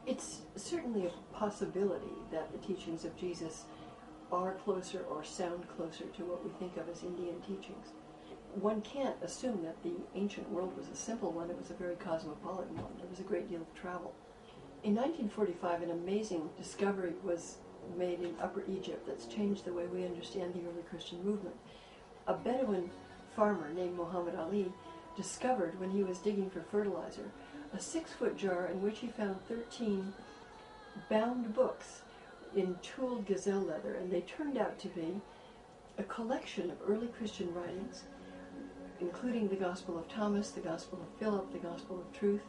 It's certainly a possibility that the teachings of Jesus are closer or sound closer to what we think of as Indian teachings. One can't assume that the ancient world was a simple one. It was a very cosmopolitan one. There was a great deal of travel. In 1945, an amazing discovery was made in Upper Egypt that's changed the way we understand the early Christian movement. A Bedouin farmer named Muhammad Ali discovered, when he was digging for fertilizer, a 6-foot jar in which he found 13 bound books in tooled gazelle leather, and they turned out to be a collection of early Christian writings, including the Gospel of Thomas, the Gospel of Philip, the Gospel of Truth,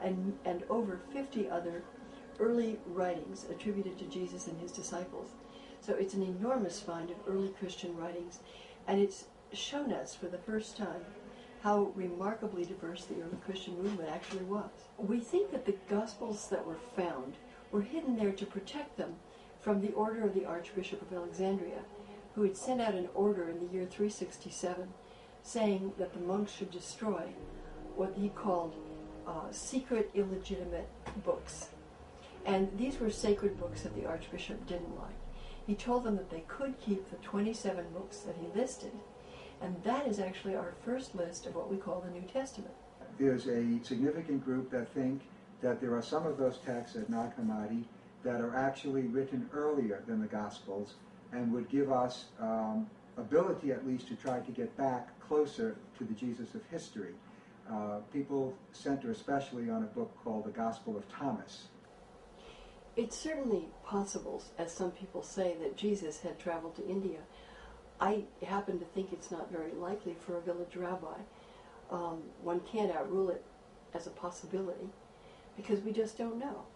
and over 50 other early writings attributed to Jesus and his disciples. So it's an enormous find of early Christian writings, and it's shown us for the first time how remarkably diverse the early Christian movement actually was. We think that the Gospels that were found were hidden there to protect them from the order of the Archbishop of Alexandria, who had sent out an order in the year 367 saying that the monks should destroy what he called secret illegitimate books. And these were sacred books that the Archbishop didn't like. He told them that they could keep the 27 books that he listed, and that is actually our first list of what we call the New Testament. There's a significant group that think that there are some of those texts at Nag Hammadi that are actually written earlier than the Gospels and would give us ability at least to try to get back closer to the Jesus of history. People center especially on a book called the Gospel of Thomas. It's certainly possible, as some people say, that Jesus had traveled to India. I happen to think it's not very likely for a village rabbi. One can't outrule it as a possibility because we just don't know.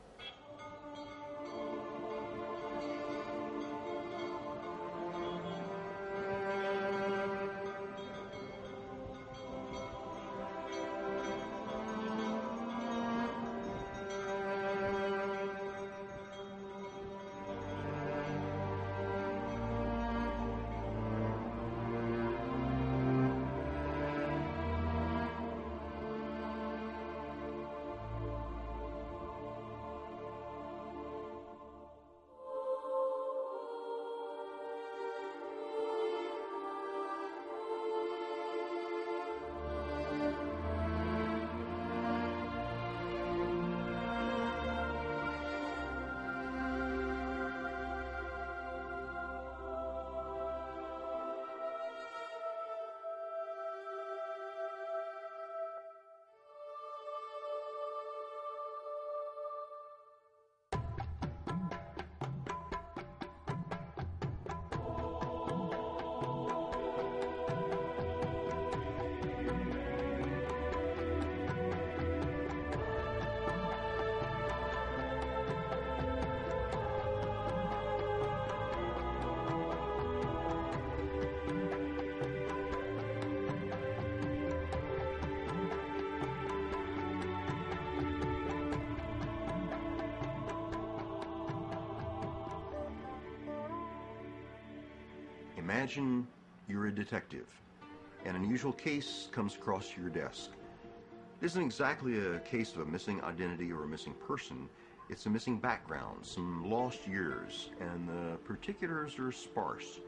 Imagine you're a detective. An unusual case comes across your desk. It isn't exactly a case of a missing identity or a missing person. It's a missing background, some lost years, and the particulars are sparse.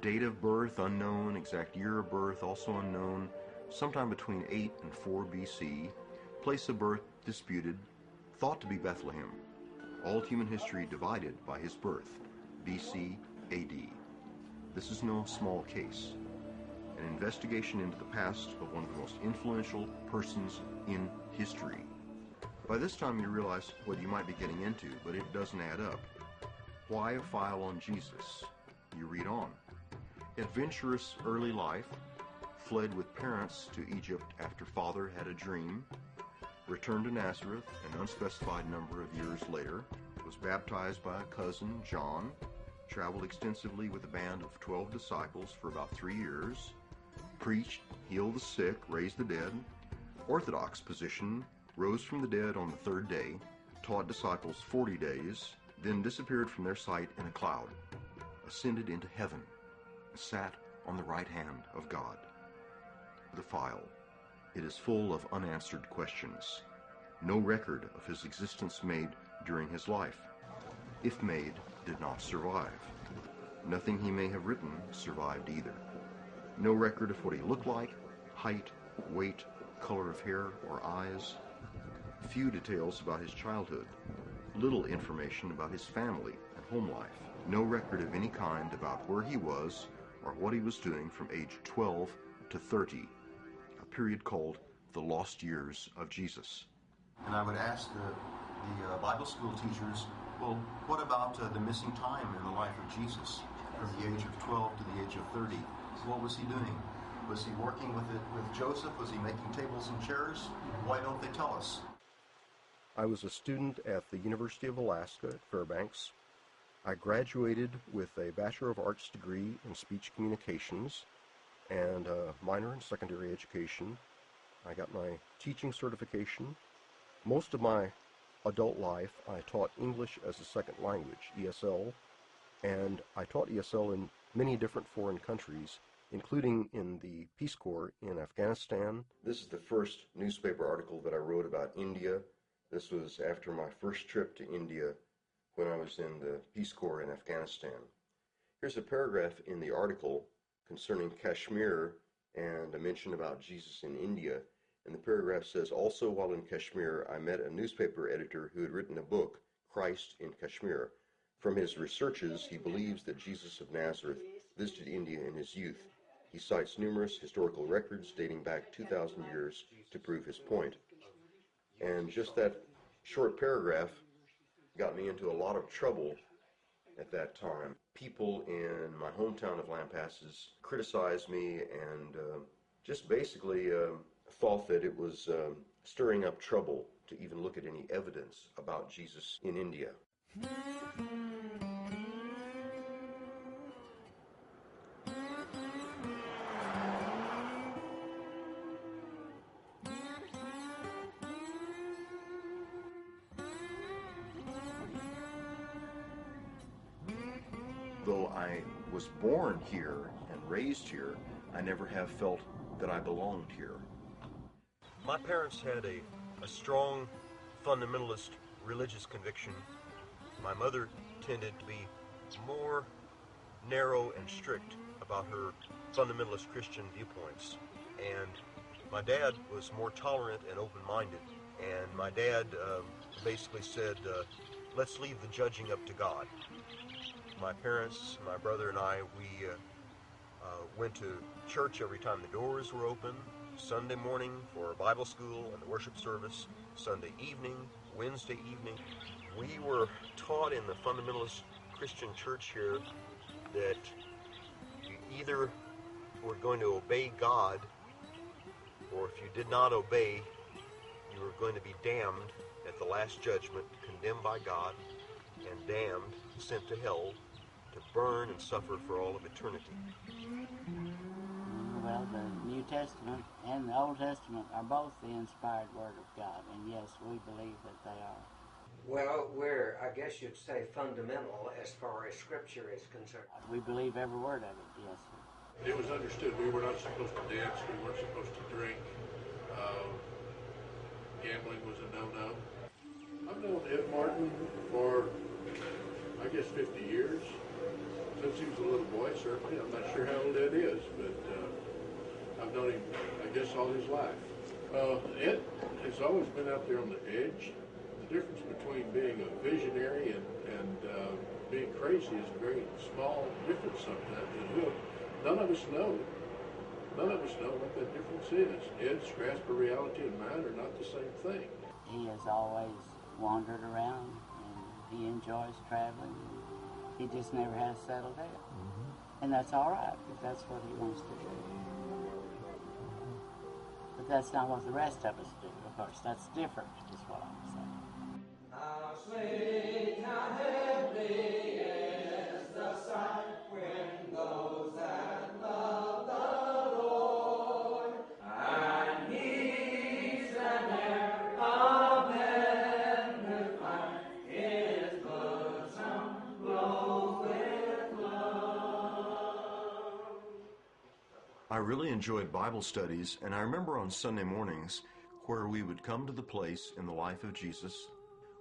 Date of birth unknown, exact year of birth also unknown, sometime between 8 and 4 BC, place of birth disputed, thought to be Bethlehem. All human history divided by his birth, BC AD. This is no small case. An investigation into the past of one of the most influential persons in history. By this time you realize what you might be getting into, but it doesn't add up. Why a file on Jesus? You read on. Adventurous early life, fled with parents to Egypt after father had a dream, returned to Nazareth an unspecified number of years later, was baptized by a cousin, John, traveled extensively with a band of 12 disciples for about 3 years, preached, healed the sick, raised the dead, orthodox position, rose from the dead on the 3rd day, taught disciples 40 days, then disappeared from their sight in a cloud, ascended into heaven, and sat on the right hand of God. The file. It is full of unanswered questions. No record of his existence made during his life. If made, did not survive. Nothing he may have written survived either. No record of what he looked like, height, weight, color of hair, or eyes. Few details about his childhood. Little information about his family and home life. No record of any kind about where he was or what he was doing from age 12 to 30, a period called the lost years of Jesus. And I would ask the Bible school teachers, well, what about the missing time in the life of Jesus from the age of 12 to the age of 30? What was he doing? Was he working with Joseph? Was he making tables and chairs? Why don't they tell us? I was a student at the University of Alaska at Fairbanks. I graduated with a Bachelor of Arts degree in speech communications and a minor in secondary education. I got my teaching certification. Most of my adult life, I taught English as a second language, ESL, and I taught ESL in many different foreign countries, including in the Peace Corps in Afghanistan. This is the first newspaper article that I wrote about India. This was after my first trip to India when I was in the Peace Corps in Afghanistan. Here's a paragraph in the article concerning Kashmir and a mention about Jesus in India. And the paragraph says, also while in Kashmir, I met a newspaper editor who had written a book, Christ in Kashmir. From his researches, he believes that Jesus of Nazareth visited India in his youth. He cites numerous historical records dating back 2,000 years to prove his point. And just that short paragraph got me into a lot of trouble at that time. People in my hometown of Lampasas criticized me and just basically thought that it was stirring up trouble to even look at any evidence about Jesus in India. Though I was born here and raised here, I never have felt that I belonged here. My parents had a strong fundamentalist religious conviction. My mother tended to be more narrow and strict about her fundamentalist Christian viewpoints. And my dad was more tolerant and open-minded. And my dad basically said, let's leave the judging up to God. My parents, my brother and I, we went to church every time the doors were open, Sunday morning for Bible school and the worship service, Sunday evening, Wednesday evening. We were taught in the fundamentalist Christian church here that you either were going to obey God, or if you did not obey, you were going to be damned at the last judgment, condemned by God, and damned, sent to hell, to burn and suffer for all of eternity. Well, the New Testament and the Old Testament are both the inspired Word of God, and yes, we believe that they are. Well, we're, I guess you'd say, fundamental as far as Scripture is concerned. We believe every word of it, yes, sir. It was understood we were not supposed to dance, we weren't supposed to drink. Gambling was a no-no. I've known Ed Martin for, I guess, 50 years. Since he was a little boy, certainly. I'm not sure how old Ed is, but I've known him, I guess, all his life. Ed has always been out there on the edge. The difference between being a visionary and being crazy is a very small difference sometimes. And none of us know. None of us know what that difference is. Ed's grasp of reality and mine are not the same thing. He has always wandered around, and he enjoys traveling. He just never has settled down. Mm-hmm. And that's all right, if that's what he wants to do. But that's not what the rest of us do, of course. That's different, is what I'm saying. How sweet, how heavenly is the sight when those that love the Lord and he's an heir of heaven find his bosom glow with love. I really enjoyed Bible studies, and I remember on Sunday mornings where we would come to the place in the life of Jesus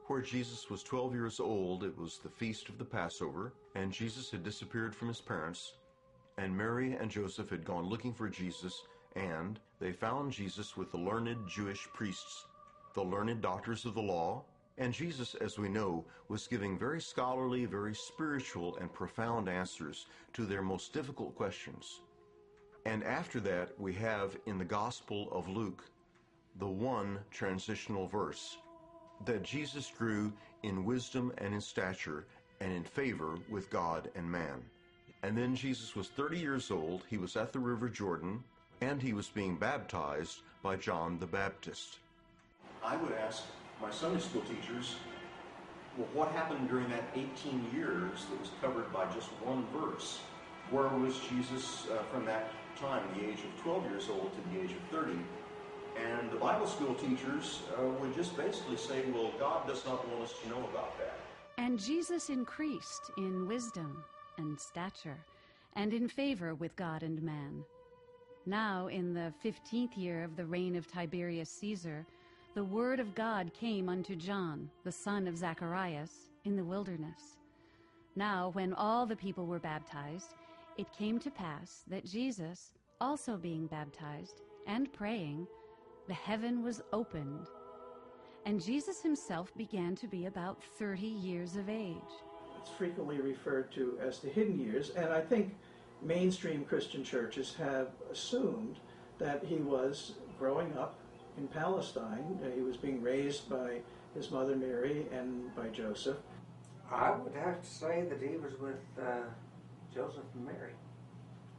where Jesus was 12 years old. It was the feast of the Passover, and Jesus had disappeared from his parents, and Mary and Joseph had gone looking for Jesus, and they found Jesus with the learned Jewish priests, the learned doctors of the law, and Jesus, as we know, was giving very scholarly, very spiritual, and profound answers to their most difficult questions. And after that, we have in the Gospel of Luke the one transitional verse, that Jesus grew in wisdom and in stature and in favor with God and man. And then Jesus was 30 years old, he was at the River Jordan, and he was being baptized by John the Baptist. I would ask my Sunday school teachers, well, what happened during that 18 years that was covered by just one verse? Where was Jesus from that time, the age of 12 years old to the age of 30? And the Bible school teachers would just basically say, well, God does not want us to know about that. And Jesus increased in wisdom and stature, and in favor with God and man. Now, in the 15th year of the reign of Tiberius Caesar, the word of God came unto John, the son of Zacharias, in the wilderness. Now, when all the people were baptized, it came to pass that Jesus, also being baptized and praying, the heaven was opened, and Jesus himself began to be about 30 years of age. It's frequently referred to as the hidden years, and I think mainstream Christian churches have assumed that he was growing up in Palestine. He was being raised by his mother Mary and by Joseph. I would have to say that he was with Joseph and Mary,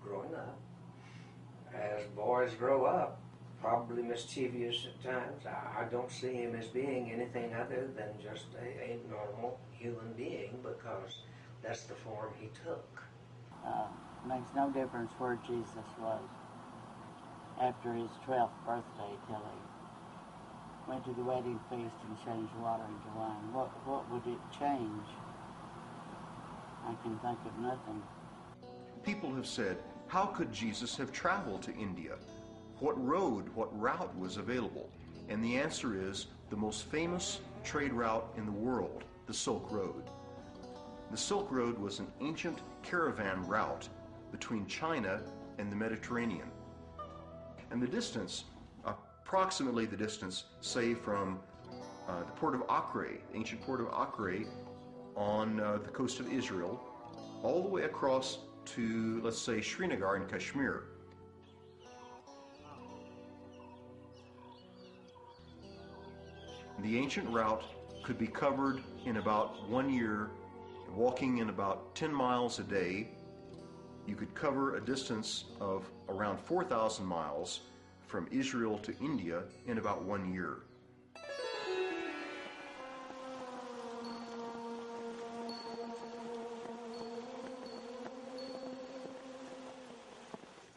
growing up. As boys grow up, probably mischievous at times. I don't see him as being anything other than just a normal human being, because that's the form he took. Makes no difference where Jesus was after his 12th birthday till he went to the wedding feast and changed water into wine. What would it change? I can think of nothing. People have said, how could Jesus have traveled to India? What road, what route was available? And the answer is the most famous trade route in the world, the Silk Road. The Silk Road was an ancient caravan route between China and the Mediterranean. And the distance, approximately the distance, say from the port of Acre, ancient port of Acre on the coast of Israel, all the way across to, let's say, Srinagar in Kashmir. The ancient route could be covered in about 1 year, walking in about 10 miles a day. You could cover a distance of around 4,000 miles from Israel to India in about 1 year.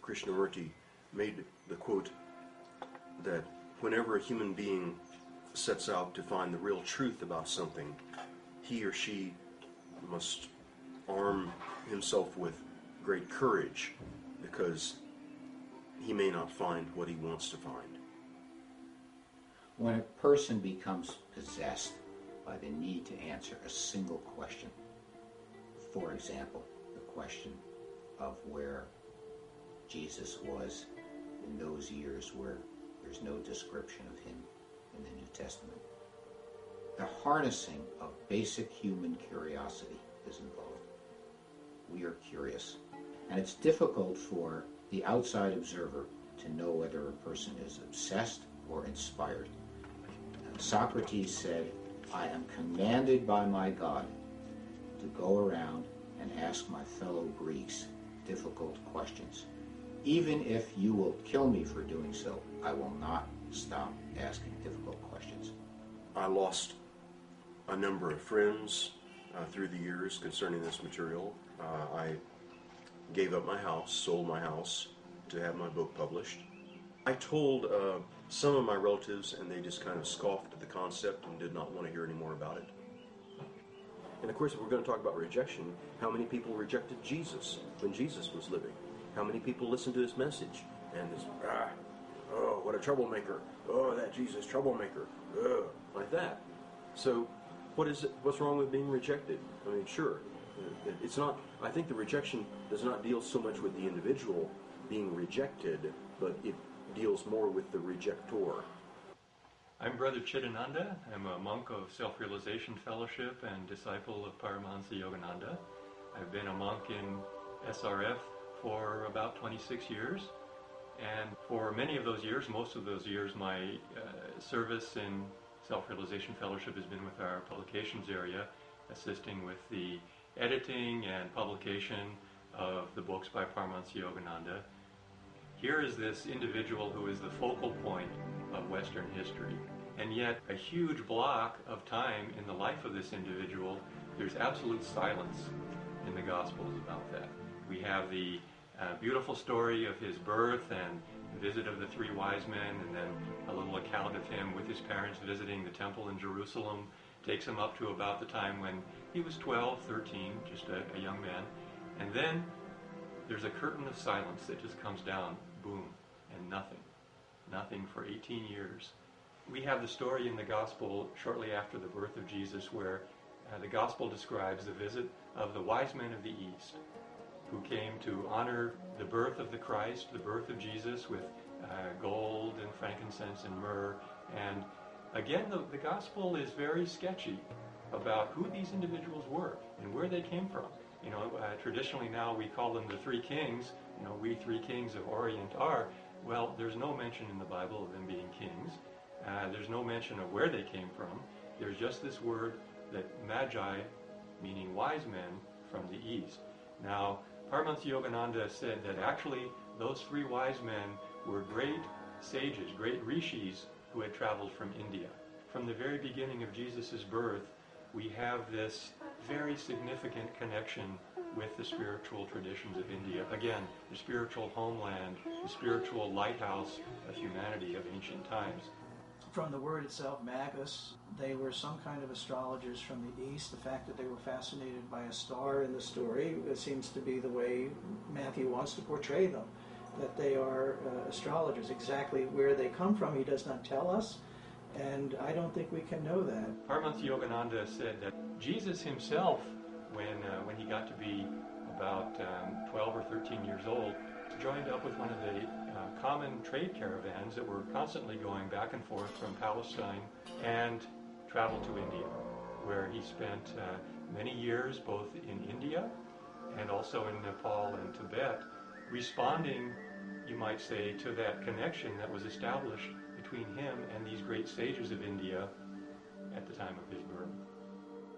Krishnamurti made the quote that whenever a human being sets out to find the real truth about something, he or she must arm himself with great courage, because he may not find what he wants to find. When a person becomes possessed by the need to answer a single question, for example, the question of where Jesus was in those years where there's no description of him in the New Testament, the harnessing of basic human curiosity is involved. We are curious, and it's difficult for the outside observer to know whether a person is obsessed or inspired. Socrates said, I am commanded by my God to go around and ask my fellow Greeks difficult questions. Even if you will kill me for doing so, I will not stop asking difficult questions. I lost a number of friends through the years concerning this material. I gave up my house, sold my house to have my book published. I told some of my relatives, and they just kind of scoffed at the concept and did not want to hear any more about it. And of course, if we're going to talk about rejection, how many people rejected Jesus when Jesus was living? How many people listened to his message and this, oh, what a troublemaker, oh, that Jesus troublemaker, like that. So What's wrong with being rejected? I mean, sure, it's not. I think the rejection does not deal so much with the individual being rejected, but it deals more with the rejector. I'm Brother Chidananda. I'm a monk of Self-Realization Fellowship and disciple of Paramahansa Yogananda. I've been a monk in SRF for about 26 years, and for many of those years, most of those years, my service in Self-Realization Fellowship has been with our publications area, assisting with the editing and publication of the books by Paramahansa Yogananda. Here is this individual who is the focal point of Western history, and yet a huge block of time in the life of this individual, there's absolute silence in the Gospels about that. We have the beautiful story of his birth and the visit of the three wise men, and then a little account of him with his parents visiting the temple in Jerusalem. Takes him up to about the time when he was 12, 13, just a young man. And then there's a curtain of silence that just comes down, boom, and nothing for 18 years. We have the story in the Gospel shortly after the birth of Jesus where the Gospel describes the visit of the wise men of the East, who came to honor the birth of the Christ, the birth of Jesus, with gold and frankincense and myrrh. And again, the Gospel is very sketchy about who these individuals were and where they came from. You know, traditionally now we call them the three kings. You know, we three kings of Orient are. Well, there's no mention in the Bible of them being kings. There's no mention of where they came from. There's just this word that magi, meaning wise men from the East. Now, Paramahansa Yogananda said that actually those three wise men were great sages, great rishis who had traveled from India. From the very beginning of Jesus' birth, we have this very significant connection with the spiritual traditions of India. Again, the spiritual homeland, the spiritual lighthouse of humanity of ancient times. From the word itself, magus, they were some kind of astrologers from the East. The fact that they were fascinated by a star in the story, it seems to be the way Matthew wants to portray them, that they are astrologers. Exactly where they come from, he does not tell us, and I don't think we can know that. Paramahansa Yogananda said that Jesus himself, when he got to be about 12 or 13 years old, joined up with one of the common trade caravans that were constantly going back and forth from Palestine and traveled to India, where he spent many years both in India and also in Nepal and Tibet, responding, you might say, to that connection that was established between him and these great sages of India at the time of his birth.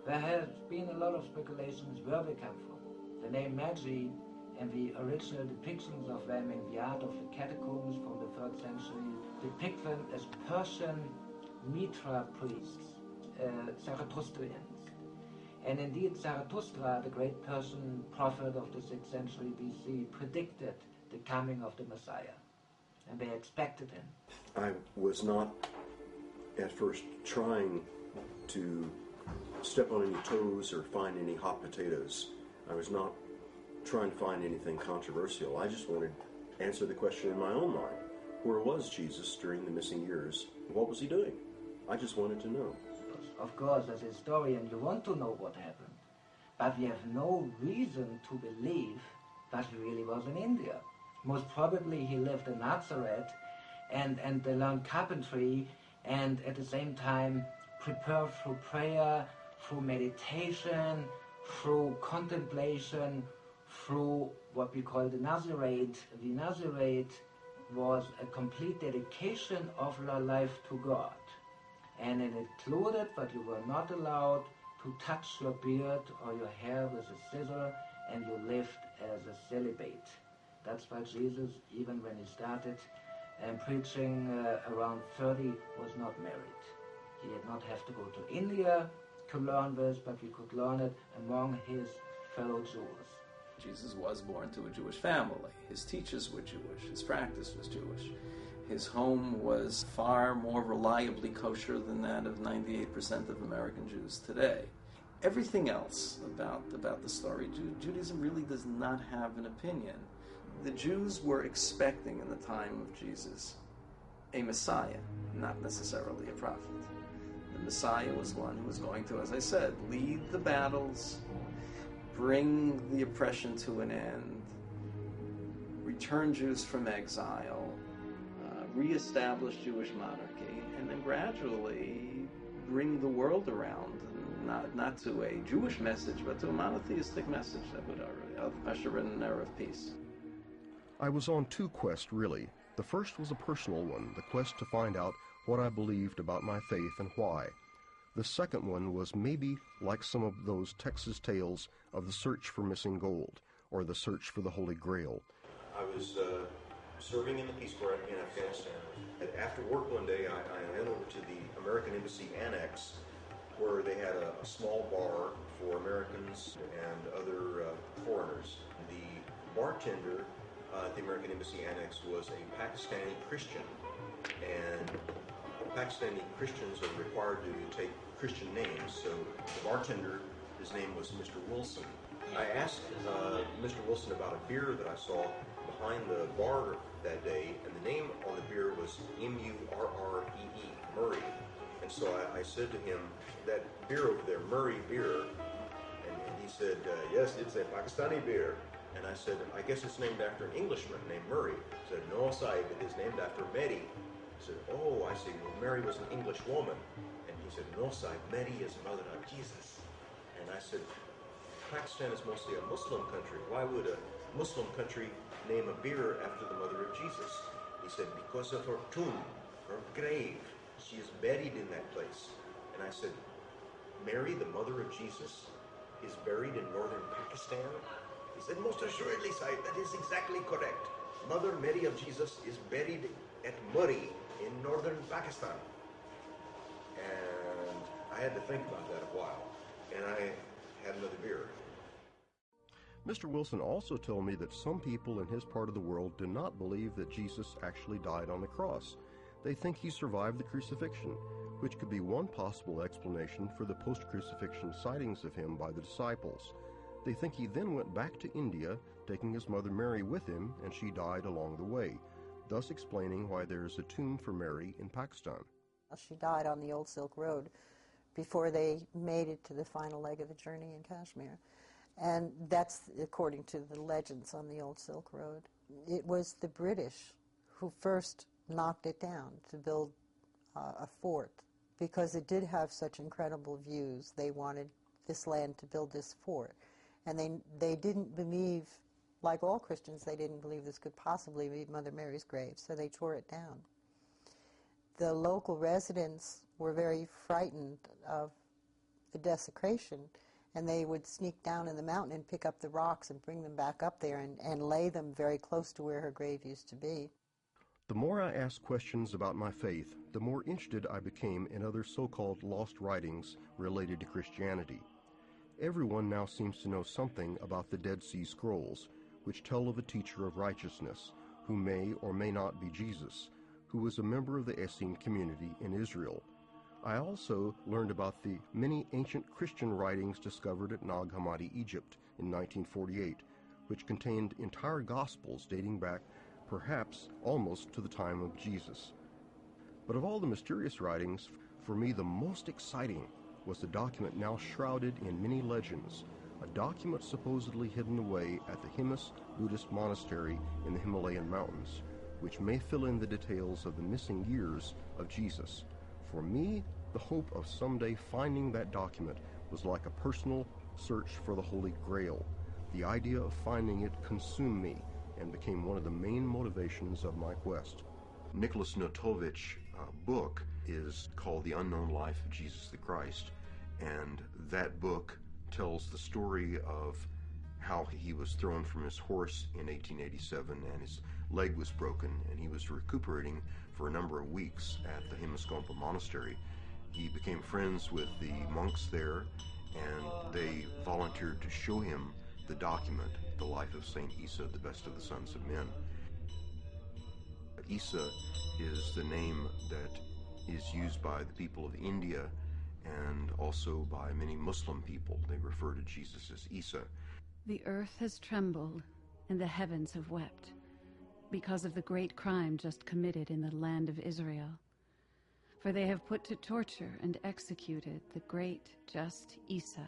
There has been a lot of speculations where they come from. The name Magi and the original depictions of them in the art of the catacombs from the 3rd century depict them as Persian Mitra priests, Zarathustrians. And indeed, Zarathustra, the great Persian prophet of the 6th century BC, predicted the coming of the Messiah, and they expected him. I was not at first trying to step on any toes or find any hot potatoes. I was not trying to find anything controversial. I just wanted to answer the question in my own mind. Where was Jesus during the missing years? What was he doing? I just wanted to know. Of course, as a historian, you want to know what happened. But we have no reason to believe that he really was in India. Most probably he lived in Nazareth and they learned carpentry and at the same time prepared through prayer, through meditation, through contemplation, through what we call the Nazarite. The Nazarite was a complete dedication of your life to God. And it included that you were not allowed to touch your beard or your hair with a scissor, and you lived as a celibate. That's why Jesus, even when he started preaching around 30, was not married. He did not have to go to India to learn this, but he could learn it among his fellow Jews. Jesus was born to a Jewish family. His teachers were Jewish. His practice was Jewish. His home was far more reliably kosher than that of 98% of American Jews today. Everything else about the story, Judaism really does not have an opinion. The Jews were expecting in the time of Jesus a Messiah, not necessarily a prophet. The Messiah was one who was going to, as I said, lead the battles, bring the oppression to an end, return Jews from exile, reestablish Jewish monarchy, and then gradually bring the world around, not to a Jewish message, but to a monotheistic message that would of usher in an era of peace. I was on two quests, really. The first was a personal one, the quest to find out what I believed about my faith and why. The second one was maybe like some of those Texas tales of the search for missing gold, or the search for the Holy Grail. I was serving in the Peace Corps in Afghanistan. After work one day, I went over to the American Embassy Annex, where they had a small bar for Americans and other foreigners. The bartender at the American Embassy Annex was a Pakistani Christian, and Pakistani Christians are required to take Christian names, so the bartender, his name was Mr. Wilson. I asked Mr. Wilson about a beer that I saw behind the bar that day, and the name on the beer was M-U-R-R-E-E, Murray. And so I said to him, that beer over there, Murray beer, and he said, yes, it's a Pakistani beer. And I said, I guess it's named after an Englishman named Murray. He said, no, Sahib, it is named after Mary. I said, oh, I see, well, Mary was an English woman. And he said, no, Sahib, Mary is mother of Jesus. And I said, Pakistan is mostly a Muslim country. Why would a Muslim country name a beer after the mother of Jesus? He said, because of her tomb, her grave. She is buried in that place. And I said, Mary, the mother of Jesus, is buried in northern Pakistan? He said, most assuredly, Sahib, that is exactly correct. Mother Mary of Jesus is buried at Murray in northern Pakistan. And I had to think about that a while. And I had another beer. Mr. Wilson also told me that some people in his part of the world do not believe that Jesus actually died on the cross. They think he survived the crucifixion, which could be one possible explanation for the post-crucifixion sightings of him by the disciples. They think he then went back to India, taking his mother Mary with him, and she died along the way, thus explaining why there is a tomb for Mary in Pakistan. She died on the Old Silk Road before they made it to the final leg of the journey in Kashmir. And that's according to the legends on the Old Silk Road. It was the British who first knocked it down to build a fort, because it did have such incredible views. They wanted this land to build this fort. And they didn't believe, like all Christians, they didn't believe this could possibly be Mother Mary's grave, so they tore it down. The local residents were very frightened of the desecration, and they would sneak down in the mountain and pick up the rocks and bring them back up there and lay them very close to where her grave used to be. The more I asked questions about my faith, the more interested I became in other so-called lost writings related to Christianity. Everyone now seems to know something about the Dead Sea Scrolls, which tell of a teacher of righteousness, who may or may not be Jesus, who was a member of the Essene community in Israel. I also learned about the many ancient Christian writings discovered at Nag Hammadi, Egypt in 1948, which contained entire Gospels dating back perhaps almost to the time of Jesus. But of all the mysterious writings, for me the most exciting was the document now shrouded in many legends, a document supposedly hidden away at the Himas Buddhist monastery in the Himalayan mountains, which may fill in the details of the missing years of Jesus. For me, the hope of someday finding that document was like a personal search for the Holy Grail. The idea of finding it consumed me and became one of the main motivations of my quest. Nicholas Notovich's book is called The Unknown Life of Jesus the Christ, and that book tells the story of how he was thrown from his horse in 1887 and his leg was broken, and he was recuperating for a number of weeks at the Himaskompa monastery. He became friends with the monks there, and they volunteered to show him the document, The Life of Saint Isa, the Best of the Sons of Men. Isa is the name that is used by the people of India and also by many Muslim people. They refer to Jesus as Isa. The earth has trembled and the heavens have wept because of the great crime just committed in the land of Israel. For they have put to torture and executed the great just Isa,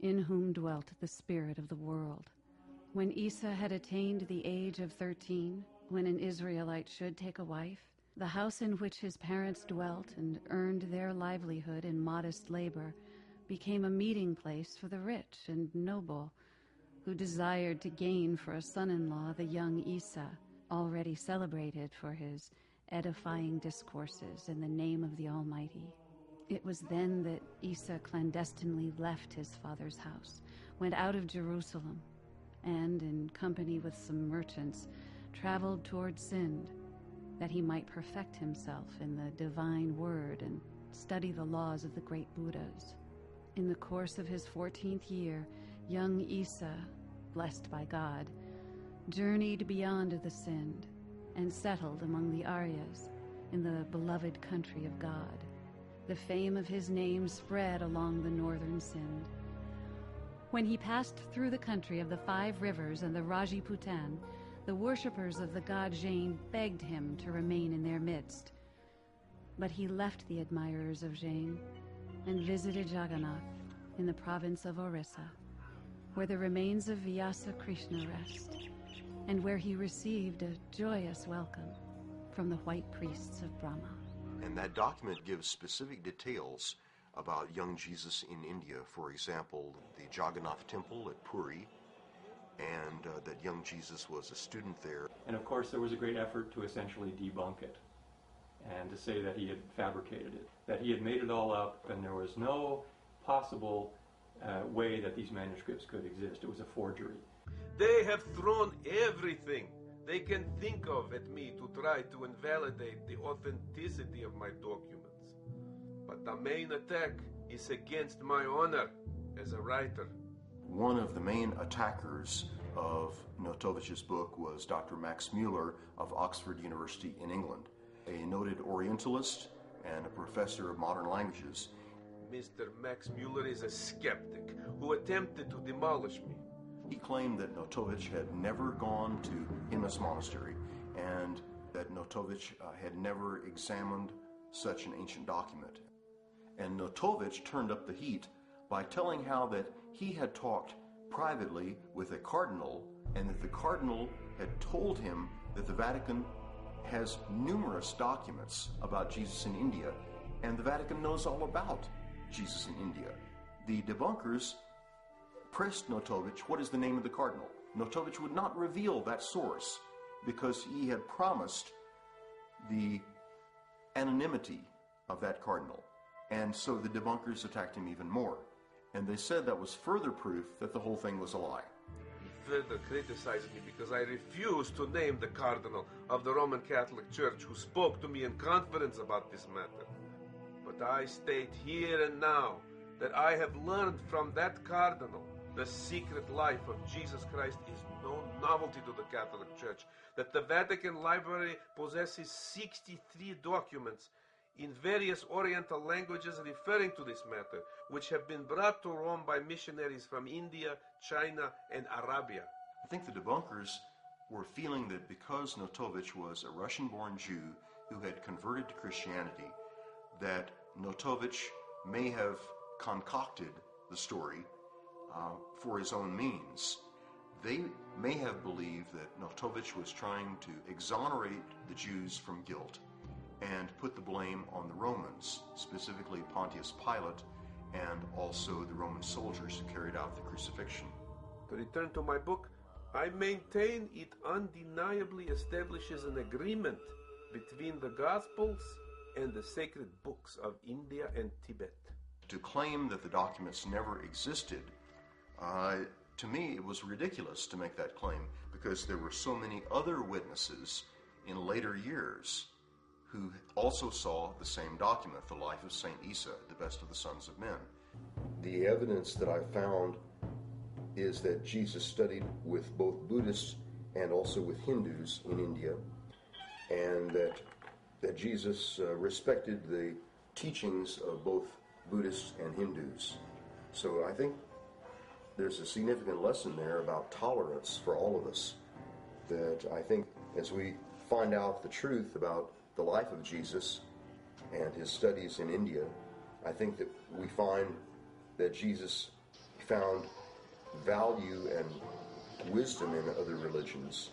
in whom dwelt the spirit of the world. When Isa had attained the age of 13, when an Israelite should take a wife, the house in which his parents dwelt and earned their livelihood in modest labor became a meeting place for the rich and noble, who desired to gain for a son-in-law the young Isa, already celebrated for his edifying discourses in the name of the Almighty. It was then that Isa clandestinely left his father's house, went out of Jerusalem, and, in company with some merchants, traveled toward Sind, that he might perfect himself in the divine word and study the laws of the great Buddhas. In the course of his 14th year, young Isa, blessed by God, journeyed beyond the Sind and settled among the Aryas in the beloved country of God. The fame of his name spread along the northern Sind. When he passed through the country of the 5 rivers and the Rajputan, the worshippers of the god Jain begged him to remain in their midst. But he left the admirers of Jain and visited Jagannath in the province of Orissa, where the remains of Vyasa Krishna rest, and where he received a joyous welcome from the white priests of Brahma. And that document gives specific details about young Jesus in India. For example, the Jagannath temple at Puri, and that young Jesus was a student there. And of course there was a great effort to essentially debunk it and to say that he had fabricated it, that he had made it all up, and there was no possible way that these manuscripts could exist. It was a forgery. They have thrown everything they can think of at me to try to invalidate the authenticity of my documents. But the main attack is against my honor as a writer. One of the main attackers of Notovich's book was Dr. Max Muller of Oxford University in England, a noted Orientalist and a professor of modern languages. Mr. Max Muller is a skeptic who attempted to demolish me. He claimed that Notovich had never gone to Himas Monastery and that Notovich had never examined such an ancient document. And Notovich turned up the heat by telling how that he had talked privately with a cardinal, and that the cardinal had told him that the Vatican has numerous documents about Jesus in India, and the Vatican knows all about Jesus in India. The debunkers pressed Notovich, what is the name of the cardinal? Notovich would not reveal that source because he had promised the anonymity of that cardinal. And so the debunkers attacked him even more. And they said that was further proof that the whole thing was a lie. He further criticized me because I refused to name the cardinal of the Roman Catholic Church who spoke to me in confidence about this matter. But I state here and now that I have learned from that cardinal the secret life of Jesus Christ is no novelty to the Catholic Church, that the Vatican Library possesses 63 documents in various Oriental languages referring to this matter, which have been brought to Rome by missionaries from India, China, and Arabia. I think the debunkers were feeling that because Notovich was a Russian-born Jew who had converted to Christianity, that Notovich may have concocted the story for his own means. They may have believed that Notovich was trying to exonerate the Jews from guilt and put the blame on the Romans, specifically Pontius Pilate and also the Roman soldiers who carried out the crucifixion. To return to my book, I maintain it undeniably establishes an agreement between the Gospels and the sacred books of India and Tibet. To claim that the documents never existed, to me it was ridiculous to make that claim, because there were so many other witnesses in later years who also saw the same document, the life of Saint Isa, the best of the sons of men. The evidence that I found is that Jesus studied with both Buddhists and also with Hindus in India, and that Jesus respected the teachings of both Buddhists and Hindus. So I think there's a significant lesson there about tolerance for all of us, that I think as we find out the truth about the life of Jesus, and his studies in India, I think that we find that Jesus found value and wisdom in other religions.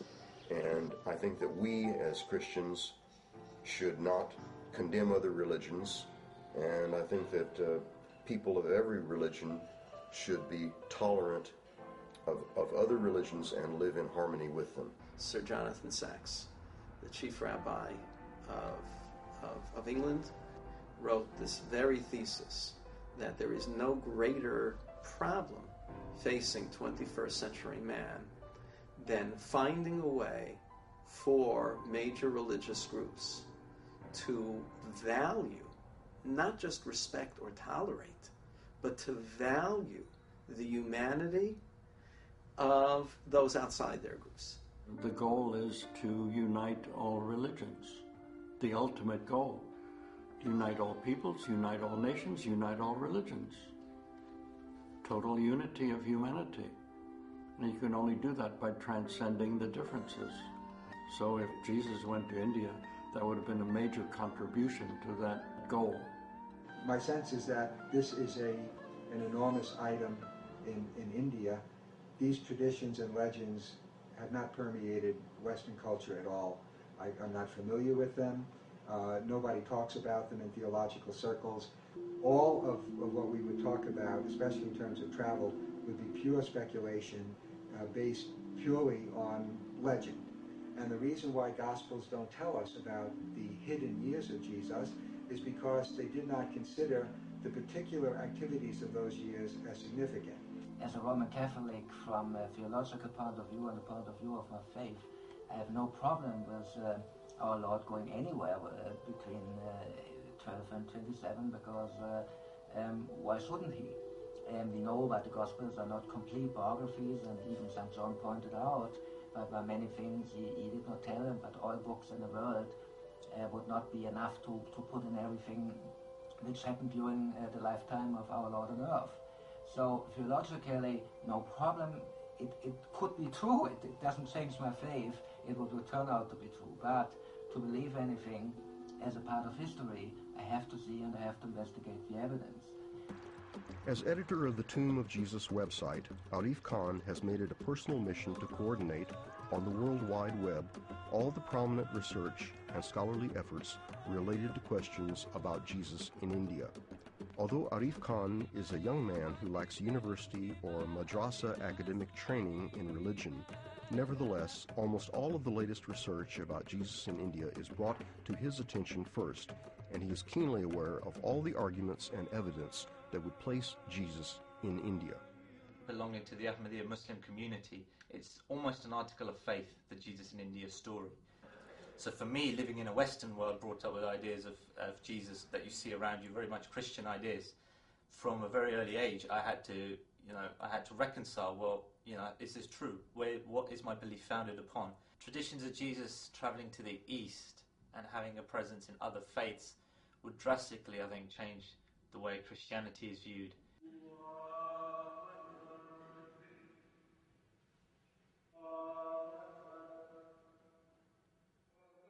And I think that we as Christians should not condemn other religions. And I think that people of every religion should be tolerant of other religions and live in harmony with them. Sir Jonathan Sacks, the chief rabbi of England, wrote this very thesis that there is no greater problem facing 21st century man than finding a way for major religious groups to value, not just respect or tolerate, but to value the humanity of those outside their groups. The goal is to unite all religions. The ultimate goal. Unite all peoples, unite all nations, unite all religions. Total unity of humanity. And you can only do that by transcending the differences. So if Jesus went to India, that would have been a major contribution to that goal. My sense is that this is an enormous item in India. These traditions and legends have not permeated Western culture at all. I'm not familiar with them. Nobody talks about them in theological circles. All of what we would talk about, especially in terms of travel, would be pure speculation based purely on legend. And the reason why Gospels don't tell us about the hidden years of Jesus is because they did not consider the particular activities of those years as significant. As a Roman Catholic, from a theological point of view and the point of view of my faith, I have no problem with our Lord going anywhere between 12 and 27, because why shouldn't he? We know that the Gospels are not complete biographies, and even St. John pointed out that by many things he did not tell them, but all books in the world would not be enough to put in everything which happened during the lifetime of our Lord on earth. So theologically, no problem. It could be true. It doesn't change my faith. It would turn out to be true. But to believe anything as a part of history, I have to see and I have to investigate the evidence. As editor of the Tomb of Jesus website, Arif Khan has made it a personal mission to coordinate on the World Wide Web all the prominent research and scholarly efforts related to questions about Jesus in India. Although Arif Khan is a young man who lacks university or madrasa academic training in religion, nevertheless, almost all of the latest research about Jesus in India is brought to his attention first, and he is keenly aware of all the arguments and evidence that would place Jesus in India. Belonging to the Ahmadiyya Muslim community, it's almost an article of faith, the Jesus in India story. So for me, living in a Western world brought up with ideas of Jesus that you see around you, very much Christian ideas, from a very early age, I had to reconcile, well, is this true? What is my belief founded upon? Traditions of Jesus traveling to the East and having a presence in other faiths would drastically, I think, change the way Christianity is viewed.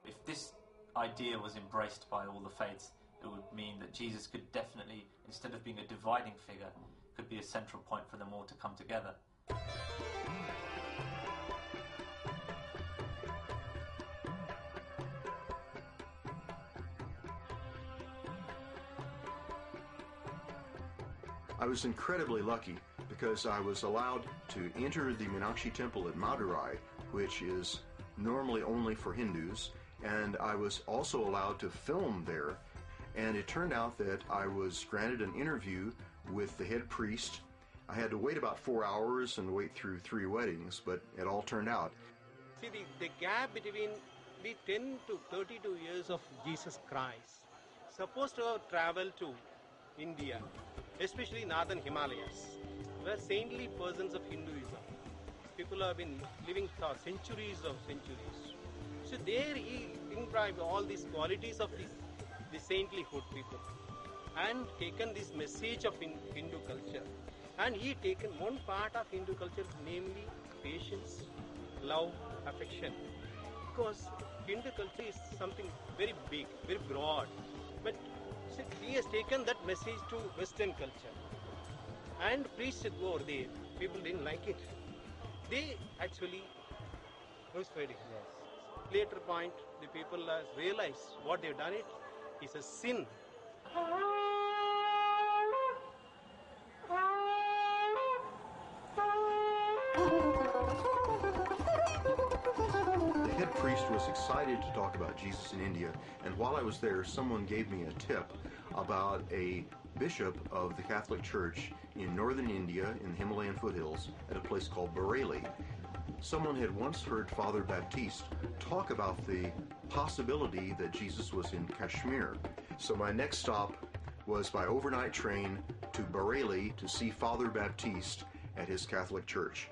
If this idea was embraced by all the faiths, it would mean that Jesus could definitely, instead of being a dividing figure, could be a central point for them all to come together. I was incredibly lucky because I was allowed to enter the Meenakshi Temple at Madurai, which is normally only for Hindus, and I was also allowed to film there. And it turned out that I was granted an interview with the head priest. I had to wait about 4 hours and wait through 3 weddings, but it all turned out. See, the gap between the 10 to 32 years of Jesus Christ, supposed to have traveled to India, especially northern Himalayas, were saintly persons of Hinduism. People have been living for centuries of centuries. So there he imbibed all these qualities of the saintlyhood people and taken this message of Hindu culture. And he taken one part of Hindu culture, namely patience, love, affection. Because Hindu culture is something very big, very broad. But he has taken that message to Western culture and preached it over there. People didn't like it. They actually crucified him. Yes. Later point, the people realized what they've done it is a sin. The head priest was excited to talk about Jesus in India, and while I was there, someone gave me a tip about a bishop of the Catholic Church in northern India in the Himalayan foothills at a place called Bareilly. Someone had once heard Father Baptiste talk about the possibility that Jesus was in Kashmir. So my next stop was by overnight train to Bareilly to see Father Baptiste at his Catholic church.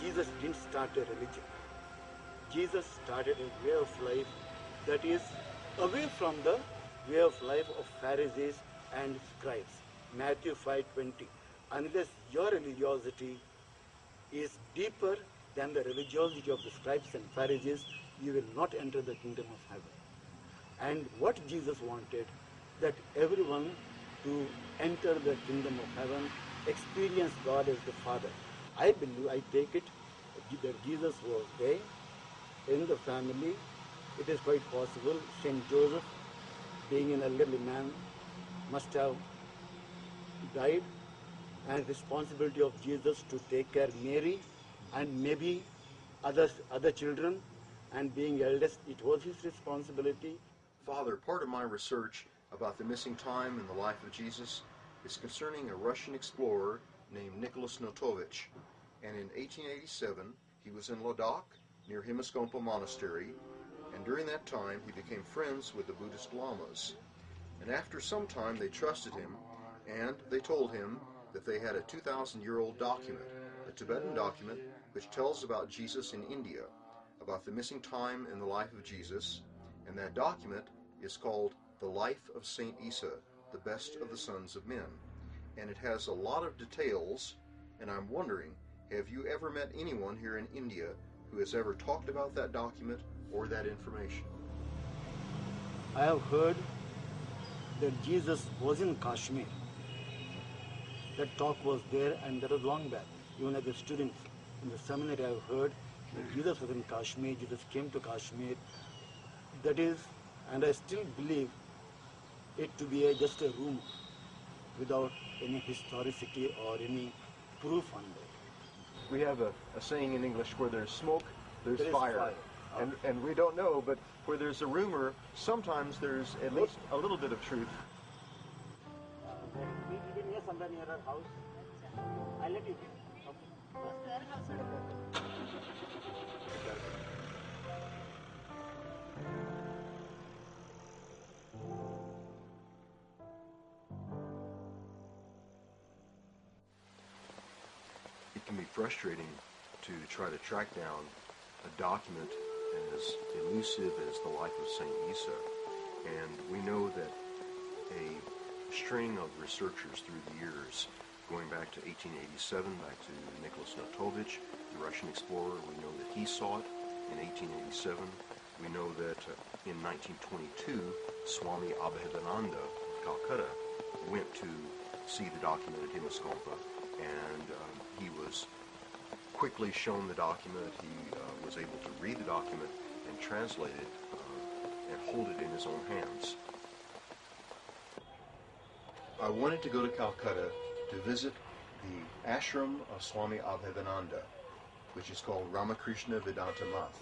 Jesus didn't start a religion. Jesus started a way of life that is away from the way of life of Pharisees and scribes. Matthew 5:20. Unless your religiosity is deeper than the religiosity of the scribes and Pharisees, you will not enter the kingdom of heaven. And what Jesus wanted, that everyone to enter the kingdom of heaven, experience God as the Father. I believe, I take it, that Jesus was there in the family. It is quite possible Saint Joseph, being an elderly man, must have died, and responsibility of Jesus to take care of Mary and maybe other children, and being eldest, it was his responsibility. Father, part of my research about the missing time in the life of Jesus is concerning a Russian explorer named Nicholas Notovich. And in 1887, he was in Ladakh, near Himaskompa Monastery, and during that time he became friends with the Buddhist lamas. And after some time they trusted him, and they told him that they had a 2,000-year-old document, a Tibetan document, which tells about Jesus in India, about the missing time in the life of Jesus, and that document is called The Life of Saint Isa, the Best of the Sons of Men. And it has a lot of details, and I'm wondering, have you ever met anyone here in India who has ever talked about that document or that information? I have heard that Jesus was in Kashmir. That talk was there, and that was long back. Even as a student in the seminary, I have heard that Jesus was in Kashmir, Jesus came to Kashmir. That is, and I still believe it to be just a rumor without any historicity or any proof on that. We have a saying in English, where there's smoke, there's There is fire. fire. And we don't know, but where there's a rumor, sometimes there's at least a little bit of truth. We live here somewhere near our house. I'll let you It can be frustrating to try to track down a document as elusive as the life of Saint Isa. And we know that a string of researchers through the years, going back to 1887, back to Nicholas Notovich, the Russian explorer, we know that he saw it in 1887. We know that in 1922, Swami Abhedananda of Calcutta went to see the document at Himaskompa, and he was quickly shown the document. He was able to read the document and translate it and hold it in his own hands. I wanted to go to Calcutta to visit the ashram of Swami Abhedananda, which is called Ramakrishna Vedanta Math.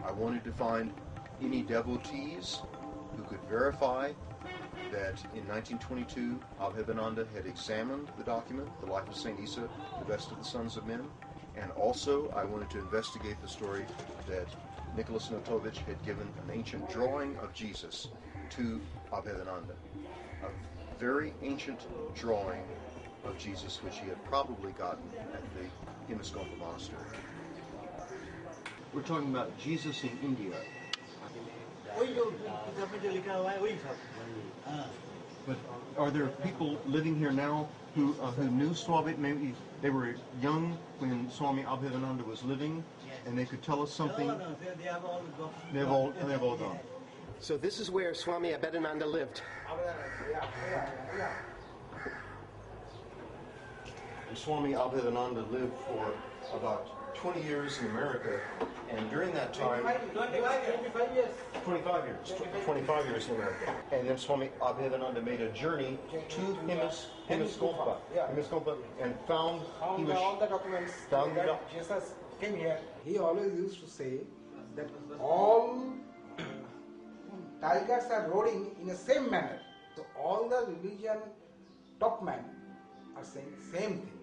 I wanted to find any devotees who could verify that in 1922, Abhedananda had examined the document, the life of St. Isa, the best of the sons of men, and also I wanted to investigate the story that Nicholas Notovich had given an ancient drawing of Jesus to Abhedananda, a very ancient drawing of Jesus which he had probably gotten at the Himaskompa monastery. We're talking about Jesus in India. But are there people living here now who knew Swami? Maybe they were young when Swami Abhedananda was living, and they could tell us something. No, they have all gone. They've all gone. So this is where Swami Abhedananda lived. And Swami Abhedananda lived for about 20 years in America, and during that time... 25 years. 25 years. 25 years in America. And then Swami Abhedananda made a journey to Himaskompa, and found... Found all the documents that Jesus came here. He always used to say that all tigers are roaring in the same manner. So all the religion top men are saying same thing.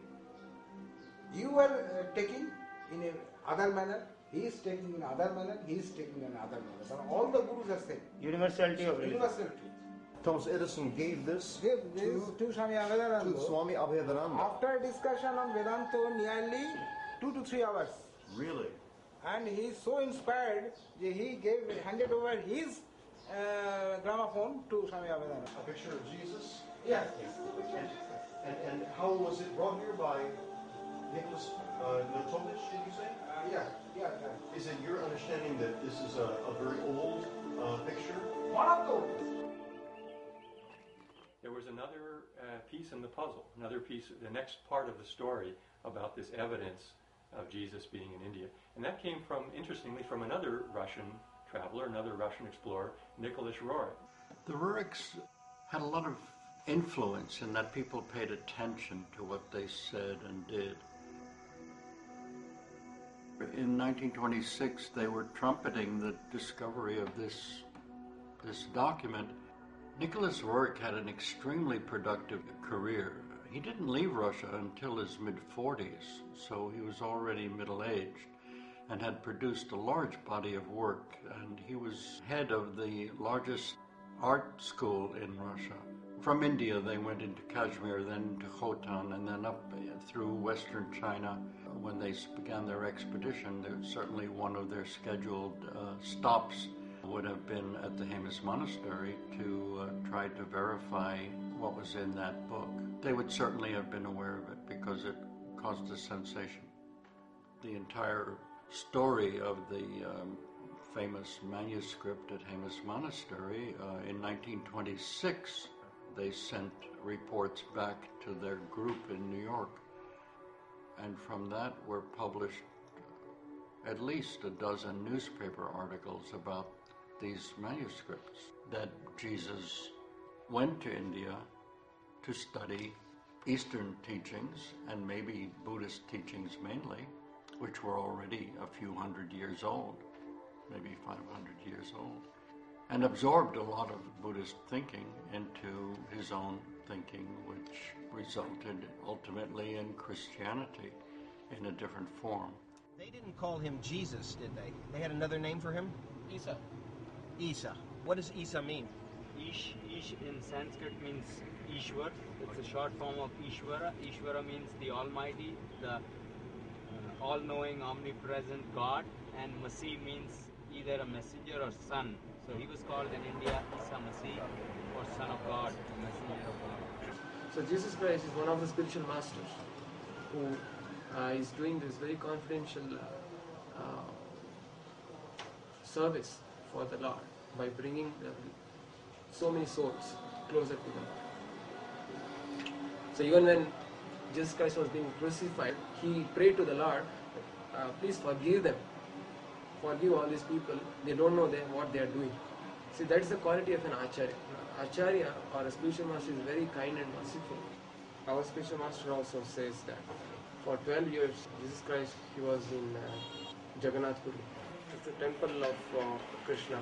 You are taking in another manner, he is taking in another manner, he is taking in another manner. So all the gurus are saying Universality of religion. Universality. Thomas Edison gave this to Swami Abhedananda. To Swami Abhedananda. After discussion on Vedanta nearly 2 to 3 hours. Really? And he is so inspired that he handed over his gramophone to Swami Abhedananda. A picture of Jesus? Yes. And how was it brought here by Nicholas Notovich, did you say? Yeah. Is it your understanding that this is a very old picture? One of those. There was another piece in the puzzle, another piece, the next part of the story about this evidence of Jesus being in India. And that came from, interestingly, from another Russian traveler, another Russian explorer, Nicholas Roerich. The Roerichs had a lot of influence in that people paid attention to what they said and did. In 1926, they were trumpeting the discovery of this document. Nicholas Roerich had an extremely productive career. He didn't leave Russia until his mid-40s, so he was already middle-aged and had produced a large body of work, and he was head of the largest art school in Russia. From India, they went into Kashmir, then to Khotan, and then up through western China. When they began their expedition, certainly one of their scheduled stops would have been at the Hemis Monastery to try to verify what was in that book. They would certainly have been aware of it because it caused a sensation. The entire story of the famous manuscript at Hemis Monastery in 1926, they sent reports back to their group in New York, and from that were published at least a dozen newspaper articles about these manuscripts, that Jesus went to India to study Eastern teachings, and maybe Buddhist teachings mainly, which were already a few hundred years old, maybe 500 years old, and absorbed a lot of Buddhist thinking into his own thinking, which resulted ultimately in Christianity in a different form. They didn't call him Jesus, did they? They had another name for him? Isa. Isa. What does Isa mean? Ish in Sanskrit means Ishwar. It's a short form of Ishvara. Ishvara means the Almighty, the all-knowing, omnipresent God, and Masih means either a messenger or son. So he was called in India Isa Masih, or Son of God, Messenger of God. So Jesus Christ is one of the spiritual masters who is doing this very confidential service for the Lord by bringing so many souls closer to the Lord. So even when Jesus Christ was being crucified, he prayed to the Lord, please forgive them. Forgive all these people. They don't know what they are doing. See, that is the quality of an Acharya. Acharya or a spiritual master is very kind and merciful. Our spiritual master also says that for 12 years, Jesus Christ, he was in Jagannath Puri. It's the temple of Krishna.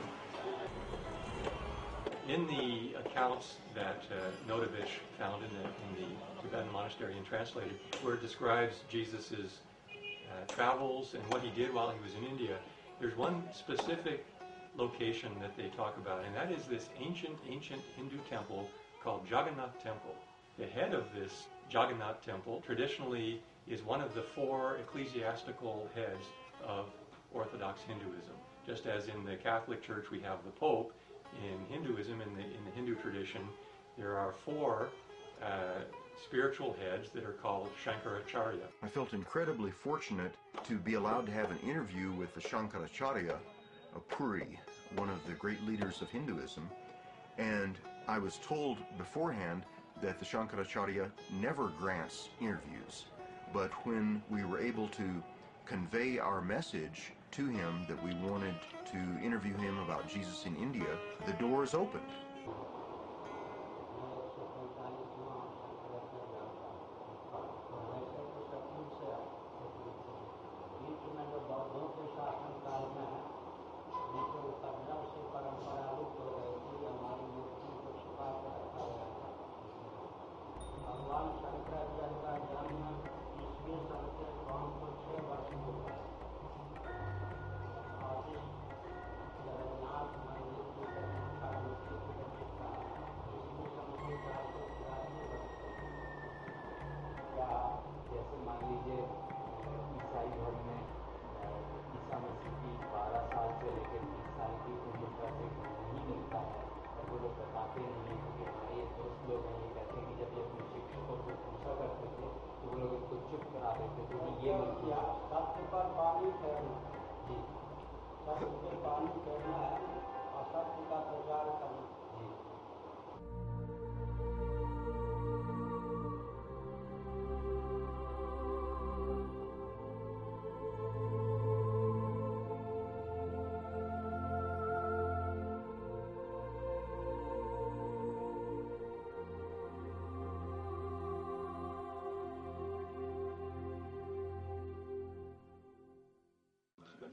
In the accounts that Notovich found in the Tibetan monastery and translated, where it describes Jesus' travels and what he did while he was in India, there's one specific location that they talk about, and that is this ancient Hindu temple called Jagannath Temple. The head of this Jagannath Temple traditionally is one of the 4 ecclesiastical heads of Orthodox Hinduism. Just as in the Catholic Church we have the Pope, in Hinduism, in the Hindu tradition, there are 4 spiritual heads that are called Shankaracharya. I felt incredibly fortunate to be allowed to have an interview with the Shankaracharya of Puri, one of the great leaders of Hinduism, and I was told beforehand that the Shankaracharya never grants interviews, but when we were able to convey our message to him that we wanted to interview him about Jesus in India, the doors opened.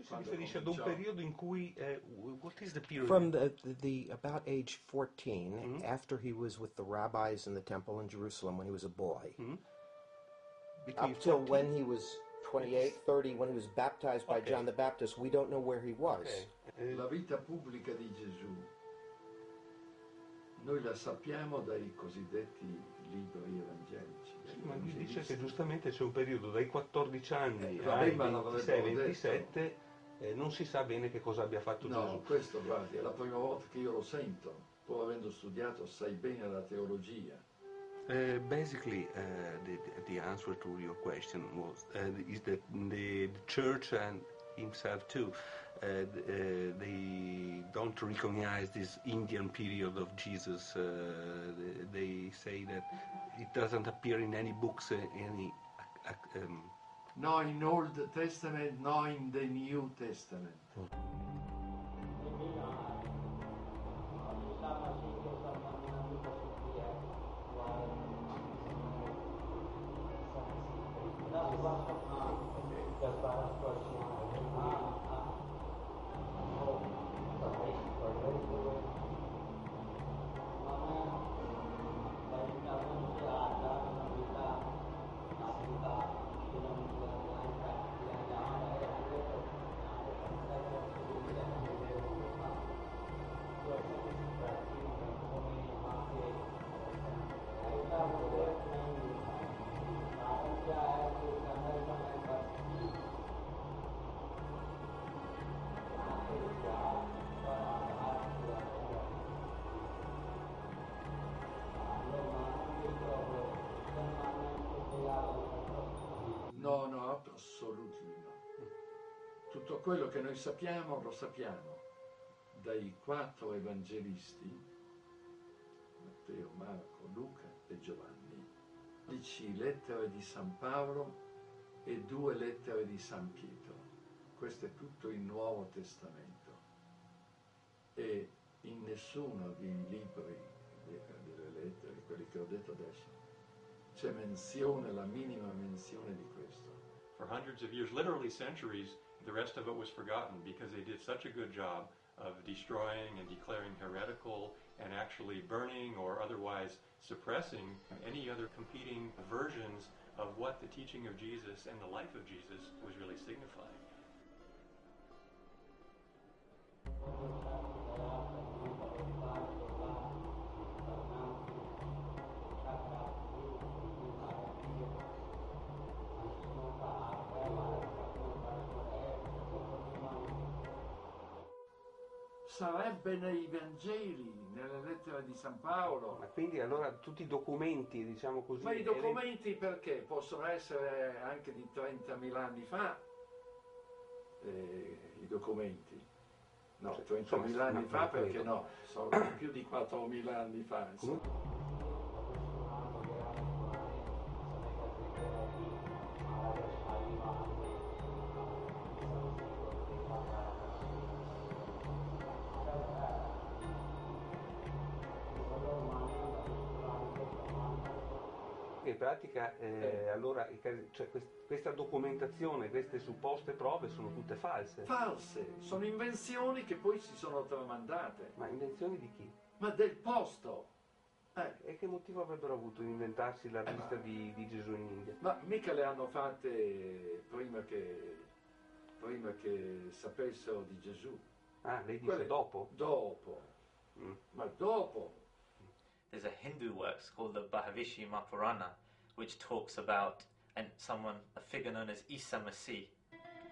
Si riferisce ad un periodo in cui, what is the period? From the about age 14, after he was with the rabbis in the temple in Jerusalem when he was a boy, up till when he was 28, 30, when he was baptized by John the Baptist, we don't know where he was. La vita pubblica di Gesù, noi la sappiamo dai cosiddetti libri evangelici. Ma lui dice che giustamente c'è un periodo dai 14 anni ai ai 26-27, non si sa bene che cosa abbia fatto Gesù. No, questo guardi, è la prima volta che io lo sento, pur avendo studiato assai bene la teologia. Basically, the answer to your question was is that the church and himself too, they don't recognize this Indian period of Jesus. They say that it doesn't appear in any books, No in Old Testament, no in the New Testament. No, assolutamente no. Tutto quello che noi sappiamo lo sappiamo dai 4 evangelisti, Matteo, Marco, Luca e Giovanni, 10 lettere di San Paolo e 2 lettere di San Pietro. Questo è tutto il Nuovo Testamento e in nessuno dei libri, delle lettere, quelli che ho detto adesso, c'è menzione, la minima menzione di questo. For hundreds of years, literally centuries, the rest of it was forgotten because they did such a good job of destroying and declaring heretical and actually burning or otherwise suppressing any other competing versions of what the teaching of Jesus and the life of Jesus was really signifying. Sarebbe nei Vangeli, nelle lettere di San Paolo. Ma quindi allora tutti i documenti, diciamo così... Ma i documenti perché? Possono essere anche di 30.000 anni fa, i documenti. No, 30.000 anni fa perché no, sono più di 4.000 anni fa. In pratica allora cioè, questa documentazione, queste supposte prove sono tutte false. False, sono invenzioni che poi si sono tramandate. Ma invenzioni di chi? Ma del posto. E che motivo avrebbero avuto di inventarsi la vista di Gesù in India? Ma mica le hanno fatte prima che sapessero di Gesù. Ah, lei dice dopo? Dopo. Ma dopo. There's a Hindu works called the Bhavishima Purana, which talks about a figure known as Isa Masih.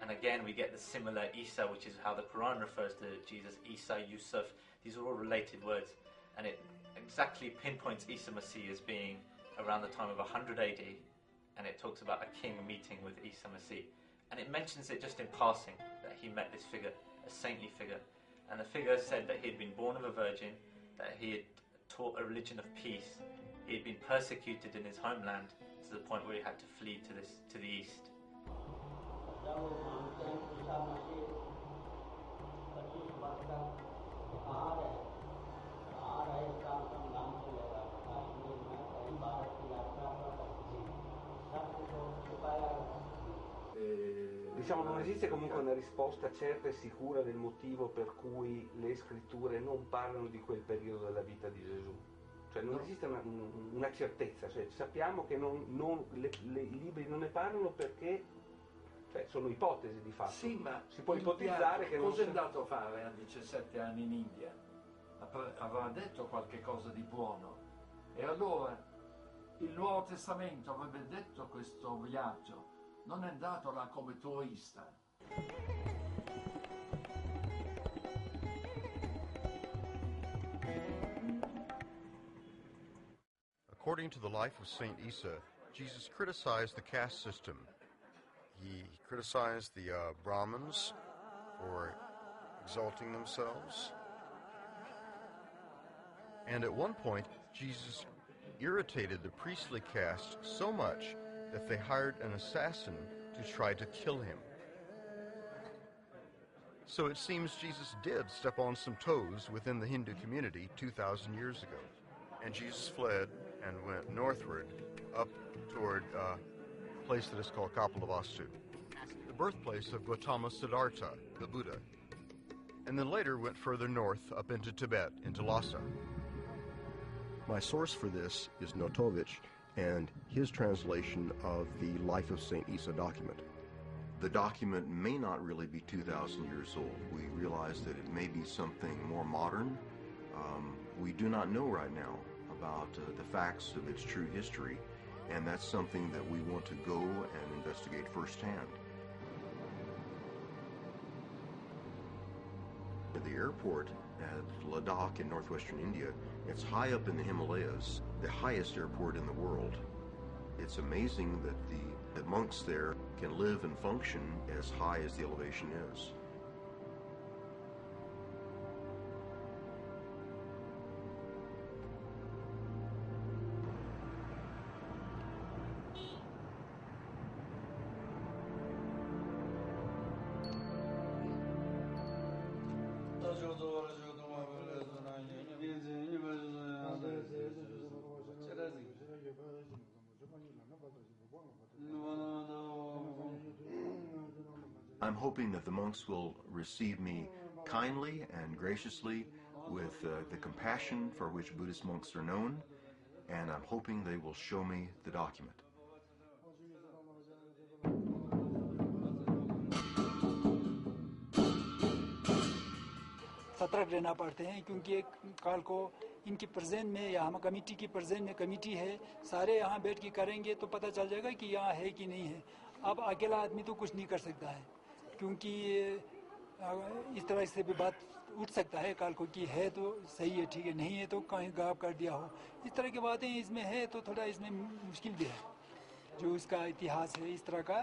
And again, we get the similar Isa, which is how the Quran refers to Jesus, Isa, Yusuf. These are all related words. And it exactly pinpoints Isa Masih as being around the time of 100 AD. And it talks about a king meeting with Isa Masih. And it mentions it just in passing, that he met this figure, a saintly figure. And the figure said that he had been born of a virgin, that he had taught a religion of peace. He had been persecuted in his homeland to the point where he had to flee to the east. Diciamo, non esiste comunque una risposta certa e sicura del motivo per cui le scritture non parlano di quel periodo della vita di Gesù. Cioè non esiste una certezza, cioè, sappiamo che i libri non ne parlano perché sono ipotesi di fatto. Sì, ma si può ipotizzare che cosa è andato a fare a 17 anni in India? Avrà detto qualche cosa di buono. E allora il Nuovo Testamento avrebbe detto questo viaggio. Non è andato là come turista. According to the life of Saint Isa, Jesus criticized the caste system. He criticized the Brahmins for exalting themselves. And at one point, Jesus irritated the priestly caste so much that they hired an assassin to try to kill him. So it seems Jesus did step on some toes within the Hindu community 2,000 years ago. And Jesus fled and went northward up toward a place that is called Kapilavastu, the birthplace of Gautama Siddhartha, the Buddha. And then later went further north up into Tibet, into Lhasa. My source for this is Notovich and his translation of the Life of St. Isa document. The document may not really be 2,000 years old. We realize that it may be something more modern. We do not know right now about the facts of its true history, and that's something that we want to go and investigate firsthand. At the airport at Ladakh in northwestern India, it's high up in the Himalayas, the highest airport in the world. It's amazing that the monks there can live and function as high as the elevation is. I'm hoping that the monks will receive me kindly and graciously with the compassion for which Buddhist monks are known, and I'm hoping they will show me the document. सतर्क रहना पड़ते हैं क्योंकि एक काल को इनकी present में या हम कमेटी की प्रेजेंट में कमेटी है, सारे यहाँ बैठ के करेंगे तो पता चल जाएगा कि यहाँ है कि नहीं है। अब अकेला आदमी तो कुछ नहीं कर सकता है क्योंकि इस तरह से भी बात उठ सकता है काल को कि है तो सही है, ठीक है, नहीं है तो कहीं गायब कर दिया हो। इस तरह की बातें इसमें है तो थोड़ा इसमें मुश्किल भी है। जो इसका इतिहास है इस तरह का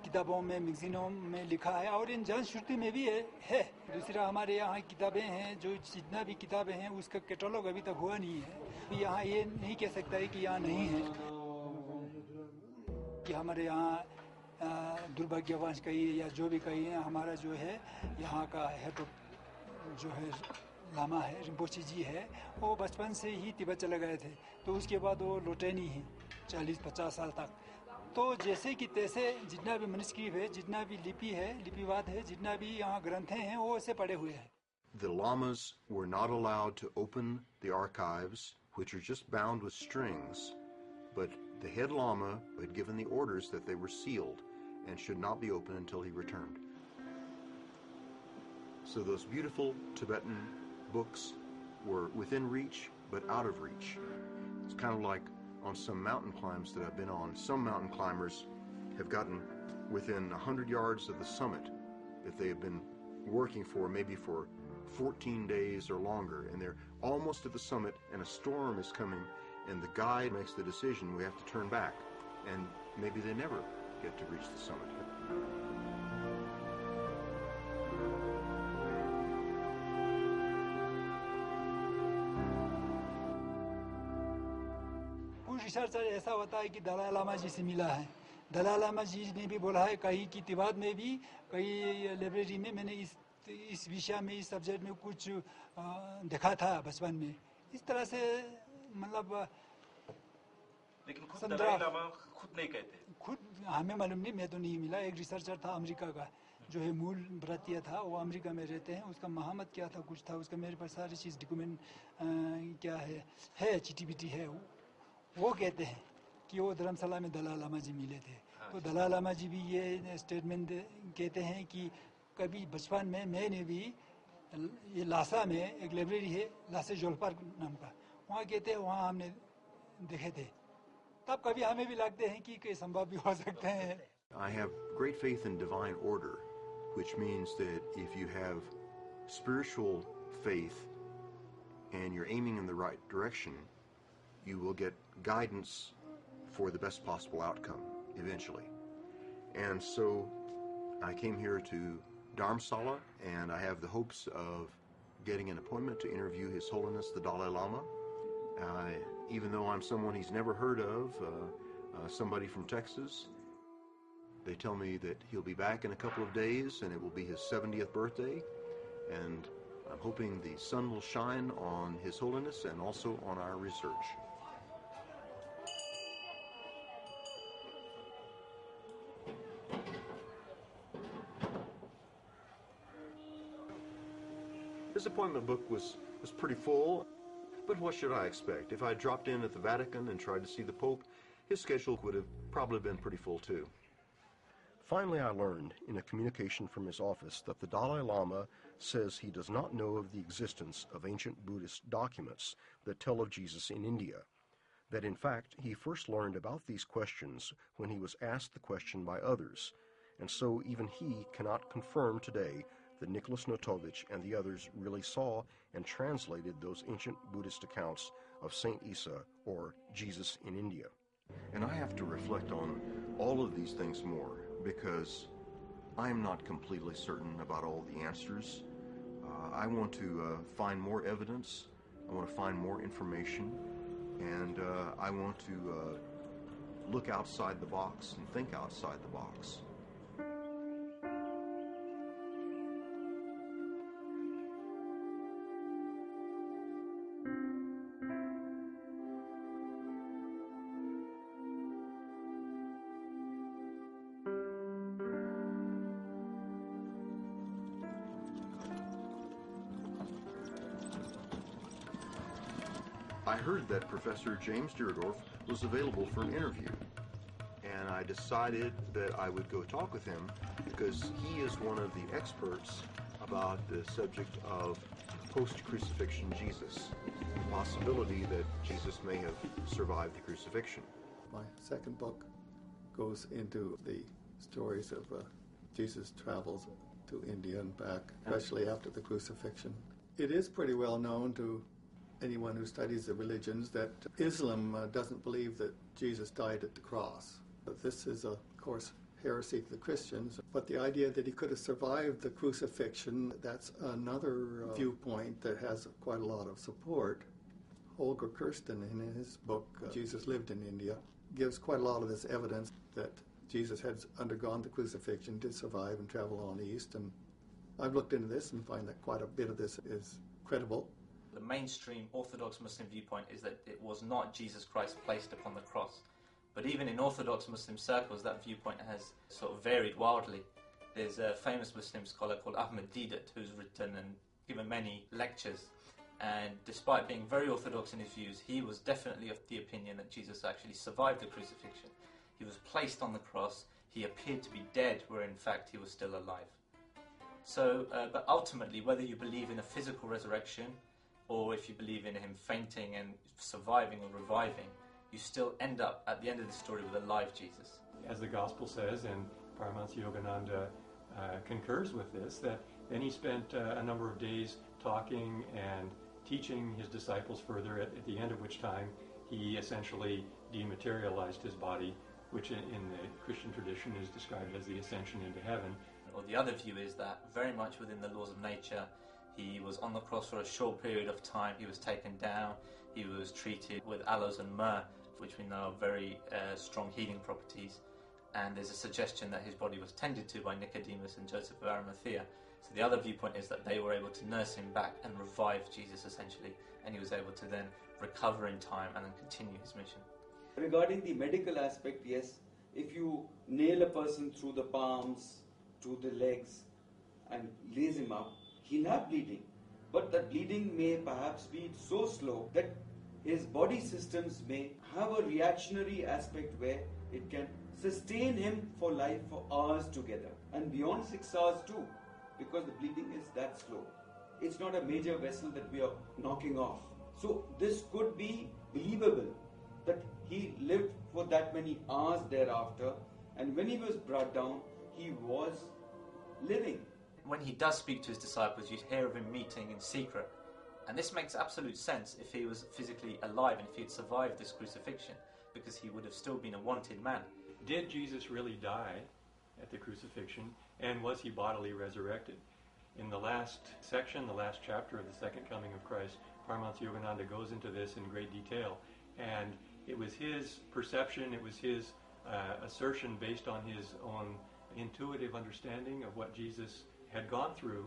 किताबों में मैगजीनों में लिखा है और इन जन श्रुति में भी है। दूसरा हमारे यहाँ किताबें हैं, जो जितना भी किताबें हैं उसका कैटलॉग अभी तक हुआ नहीं है। यहाँ ये नहीं कह सकता है कि यहाँ नहीं है कि हमारे यहाँ दुर्भाग्यवश कहिए या जो भी कहिए, हमारा जो है यहाँ का हेड जो है लामा है, रिम्पोची जी है, वो बचपन से ही तिब्बत चले गए थे तो उसके बाद वो लौटे नहीं हैं 40-50 साल तक। तो जैसे कि तैसे जितना भी मनुस्क्रिप्ट है, जितना भी लिपि है, लिपिवाद है, जितना भी यहाँ ग्रंथ हैं वो ऐसे पड़े हुए हैं। The lamas were not allowed to open the archives, which are just bound with strings, but the head lama had given the orders that they were sealed and should not be opened until he returned. So those beautiful Tibetan books were within reach, but out of reach. It's kind of like on some mountain climbs that I've been on. Some mountain climbers have gotten within 100 yards of the summit that they have been working for, maybe for 14 days or longer, and they're almost at the summit and a storm is coming and the guide makes the decision we have to turn back, and maybe they never get to reach the summit. कुछ researcher ऐसा होता है कि दलाई लामा जी से मिला है। दलाई लामा जी ने भी बोला है कहीं कि तिब्बत में भी कई लाइब्रेरी में मैंने इस विषय में, इस सब्जेक्ट में कुछ देखा था बचपन में। इस तरह से मतलब लेकिन खुद दलाई लामा खुद नहीं कहते। खुद हमें मालूम नहीं, मैं तो नहीं मिला। एक रिसर्चर था अमेरिका का जो है मूल भारतीय था, वो अमेरिका में रहते हैं। उसका मोहम्मद क्या था कुछ था, उसका मेरे पास सारी चीज़ डॉक्यूमेंट क्या है चिट्ठी है। वो कहते हैं कि वो धर्मशाला में दलाई लामा जी मिले थे। तो दलाई लामा जी भी ये स्टेटमेंट कहते हैं कि कभी बचपन में मैंने भी ये लासा में एक लाइब्रेरी है, लासे जोलपार नाम का, वहाँ कहते हैं वहाँ हमने देखे थे। तब कभी हमें भी लगते हैं कि संभव भी हो सकते हैं। I have great faith in divine order, which means that if you have spiritual faith and you're aiming in the right direction, you will get guidance for the best possible outcome eventually. And so I came here to Dharamsala, and I have the hopes of getting an appointment to interview His Holiness the Dalai Lama. Even though I'm someone he's never heard of, somebody from Texas, they tell me that he'll be back in a couple of days and it will be his 70th birthday, and I'm hoping the sun will shine on His Holiness and also on our research. His appointment book was pretty full, but what should I expect? If I dropped in at the Vatican and tried to see the Pope, his schedule would have probably been pretty full too. Finally, I learned in a communication from his office that the Dalai Lama says he does not know of the existence of ancient Buddhist documents that tell of Jesus in India, that in fact he first learned about these questions when he was asked the question by others, and so even he cannot confirm today that Nicholas Notovich and the others really saw and translated those ancient Buddhist accounts of Saint Isa or Jesus in India. And I have to reflect on all of these things more, because I'm not completely certain about all the answers. I want to find more evidence, I want to find more information, and I want to look outside the box and think outside the box. I heard that Professor James Deardorff was available for an interview, and I decided that I would go talk with him because he is one of the experts about the subject of post-crucifixion Jesus, the possibility that Jesus may have survived the crucifixion. My second book goes into the stories of Jesus' travels to India and back, especially after the crucifixion. It is pretty well known to anyone who studies the religions that Islam doesn't believe that Jesus died at the cross. This is, of course, heresy to the Christians, but the idea that he could have survived the crucifixion, that's another viewpoint that has quite a lot of support. Holger Kirsten, in his book, Jesus Lived in India, gives quite a lot of this evidence that Jesus had undergone the crucifixion, did survive and travel on east, and I've looked into this and find that quite a bit of this is credible. The mainstream Orthodox Muslim viewpoint is that it was not Jesus Christ placed upon the cross. But even in Orthodox Muslim circles, that viewpoint has sort of varied wildly. There's a famous Muslim scholar called Ahmed Deedat who's written and given many lectures. And despite being very orthodox in his views, he was definitely of the opinion that Jesus actually survived the crucifixion. He was placed on the cross, he appeared to be dead, where in fact he was still alive. So, but ultimately, whether you believe in a physical resurrection, or if you believe in him fainting and surviving or reviving, you still end up, at the end of the story, with a live Jesus. As the Gospel says, and Paramahansa Yogananda concurs with this, that then he spent a number of days talking and teaching his disciples further, at the end of which time he essentially dematerialized his body, which in the Christian tradition is described as the ascension into heaven. Or the other view is that very much within the laws of nature, he was on the cross for a short period of time, he was taken down, he was treated with aloes and myrrh, which we know have very strong healing properties, and there's a suggestion that his body was tended to by Nicodemus and Joseph of Arimathea. So the other viewpoint is that they were able to nurse him back and revive Jesus essentially, and he was able to then recover in time and then continue his mission. Regarding the medical aspect, yes, if you nail a person through the palms, to the legs, and raise him up, he'll have bleeding. But that bleeding may perhaps be so slow that his body systems may have a reactionary aspect where it can sustain him for life for hours together, and beyond 6 hours too, because the bleeding is that slow. It's not a major vessel that we are knocking off. So this could be believable, that he lived for that many hours thereafter, and when he was brought down, he was living. When he does speak to his disciples, you hear of him meeting in secret. And this makes absolute sense if he was physically alive and if he had survived this crucifixion, because he would have still been a wanted man. Did Jesus really die at the crucifixion, and was he bodily resurrected? In the last section, the last chapter of the Second Coming of Christ, Paramahansa Yogananda goes into this in great detail, and it was his perception, it was his assertion based on his own intuitive understanding of what Jesus had gone through.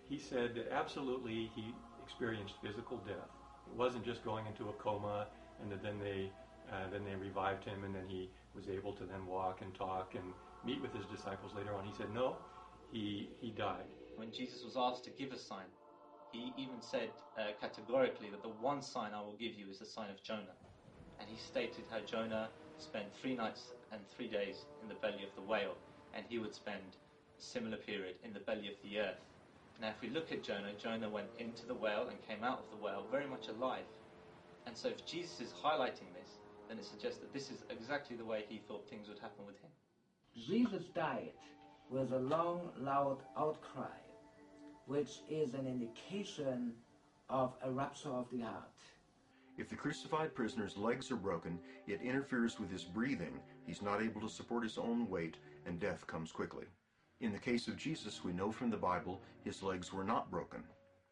He said that absolutely he experienced physical death. It wasn't just going into a coma and then they revived him and then he was able to then walk and talk and meet with his disciples later on. He said no, he died. When Jesus was asked to give a sign, he even said categorically that the one sign I will give you is the sign of Jonah. And he stated how Jonah spent 3 nights and 3 days in the belly of the whale, and he would spend a similar period in the belly of the earth. Now if we look at Jonah, Jonah went into the whale and came out of the whale very much alive. And so if Jesus is highlighting this, then it suggests that this is exactly the way he thought things would happen with him. Jesus died with a long, loud outcry, which is an indication of a rupture of the heart. If the crucified prisoner's legs are broken, it interferes with his breathing, he's not able to support his own weight, and death comes quickly. In the case of Jesus, we know from the Bible his legs were not broken.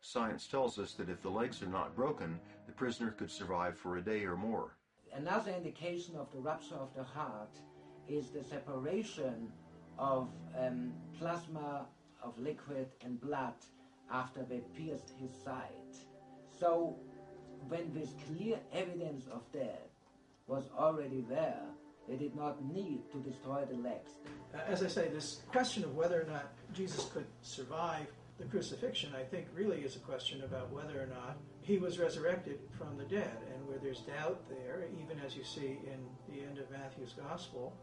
Science tells us that if the legs are not broken, the prisoner could survive for a day or more. Another indication of the rupture of the heart is the separation of plasma, of liquid and blood after they pierced his side. So when this clear evidence of death was already there, they did not need to destroy the legs. As I say, this question of whether or not Jesus could survive The crucifixion, I think, really is a question about whether or not he was resurrected from the dead, and where there's doubt there, even as you see in the end of Matthew's Gospel,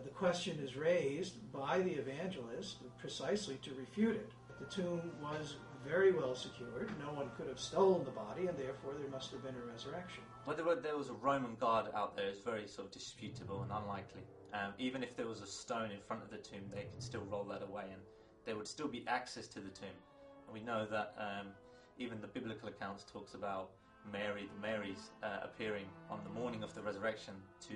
the question is raised by the evangelist precisely to refute it. The tomb was very well secured. No one could have stolen the body, and therefore there must have been a resurrection. Whether there was a Roman guard out there is very sort of disputable and unlikely. Even if there was a stone in front of the tomb, they could still roll that away, and there would still be access to the tomb. And we know that even the biblical accounts talks about Mary's appearing on the morning of the resurrection to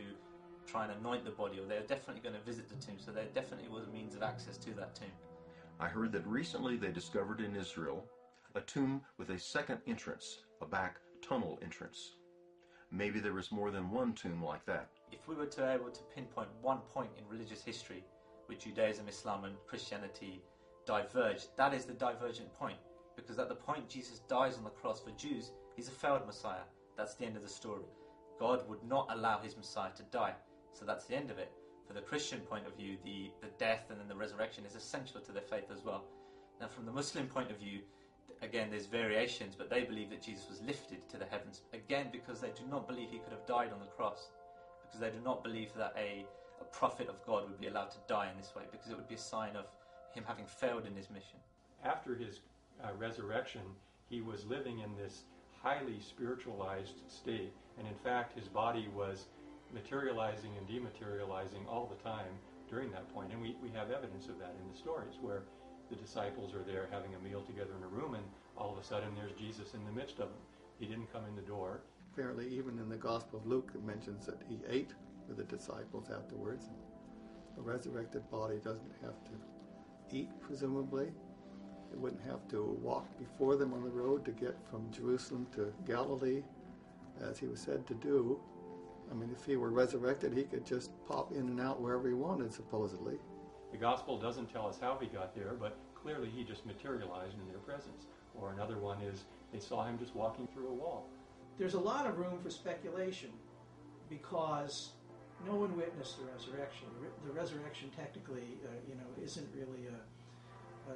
try and anoint the body, or they're definitely going to visit the tomb, so there definitely was a means of access to that tomb. I heard that recently they discovered in Israel a tomb with a second entrance, a back tunnel entrance. Maybe there was more than one tomb like that. If we were to be able to pinpoint one point in religious history where Judaism, Islam and Christianity diverged, that is the divergent point. Because at the point Jesus dies on the cross for Jews, he's a failed Messiah. That's the end of the story. God would not allow his Messiah to die. So that's the end of it. For the Christian point of view, the death and then the resurrection is essential to their faith as well. Now from the Muslim point of view, again there's variations, but they believe that Jesus was lifted to the heavens, again because they do not believe he could have died on the cross, because they do not believe that a prophet of God would be allowed to die in this way, because it would be a sign of him having failed in his mission. After his resurrection, he was living in this highly spiritualized state, and in fact his body was materializing and dematerializing all the time during that point, and we have evidence of that in the stories where the disciples are there having a meal together in a room, and all of a sudden there's Jesus in the midst of them. He didn't come in the door. Apparently even in the Gospel of Luke it mentions that he ate with the disciples afterwards. A resurrected body doesn't have to eat, presumably. It wouldn't have to walk before them on the road to get from Jerusalem to Galilee, as he was said to do. I mean, if he were resurrected, he could just pop in and out wherever he wanted, supposedly. The Gospel doesn't tell us how he got there, but clearly he just materialized in their presence. Or another one is they saw him just walking through a wall. There's a lot of room for speculation because no one witnessed the resurrection. The resurrection technically, isn't really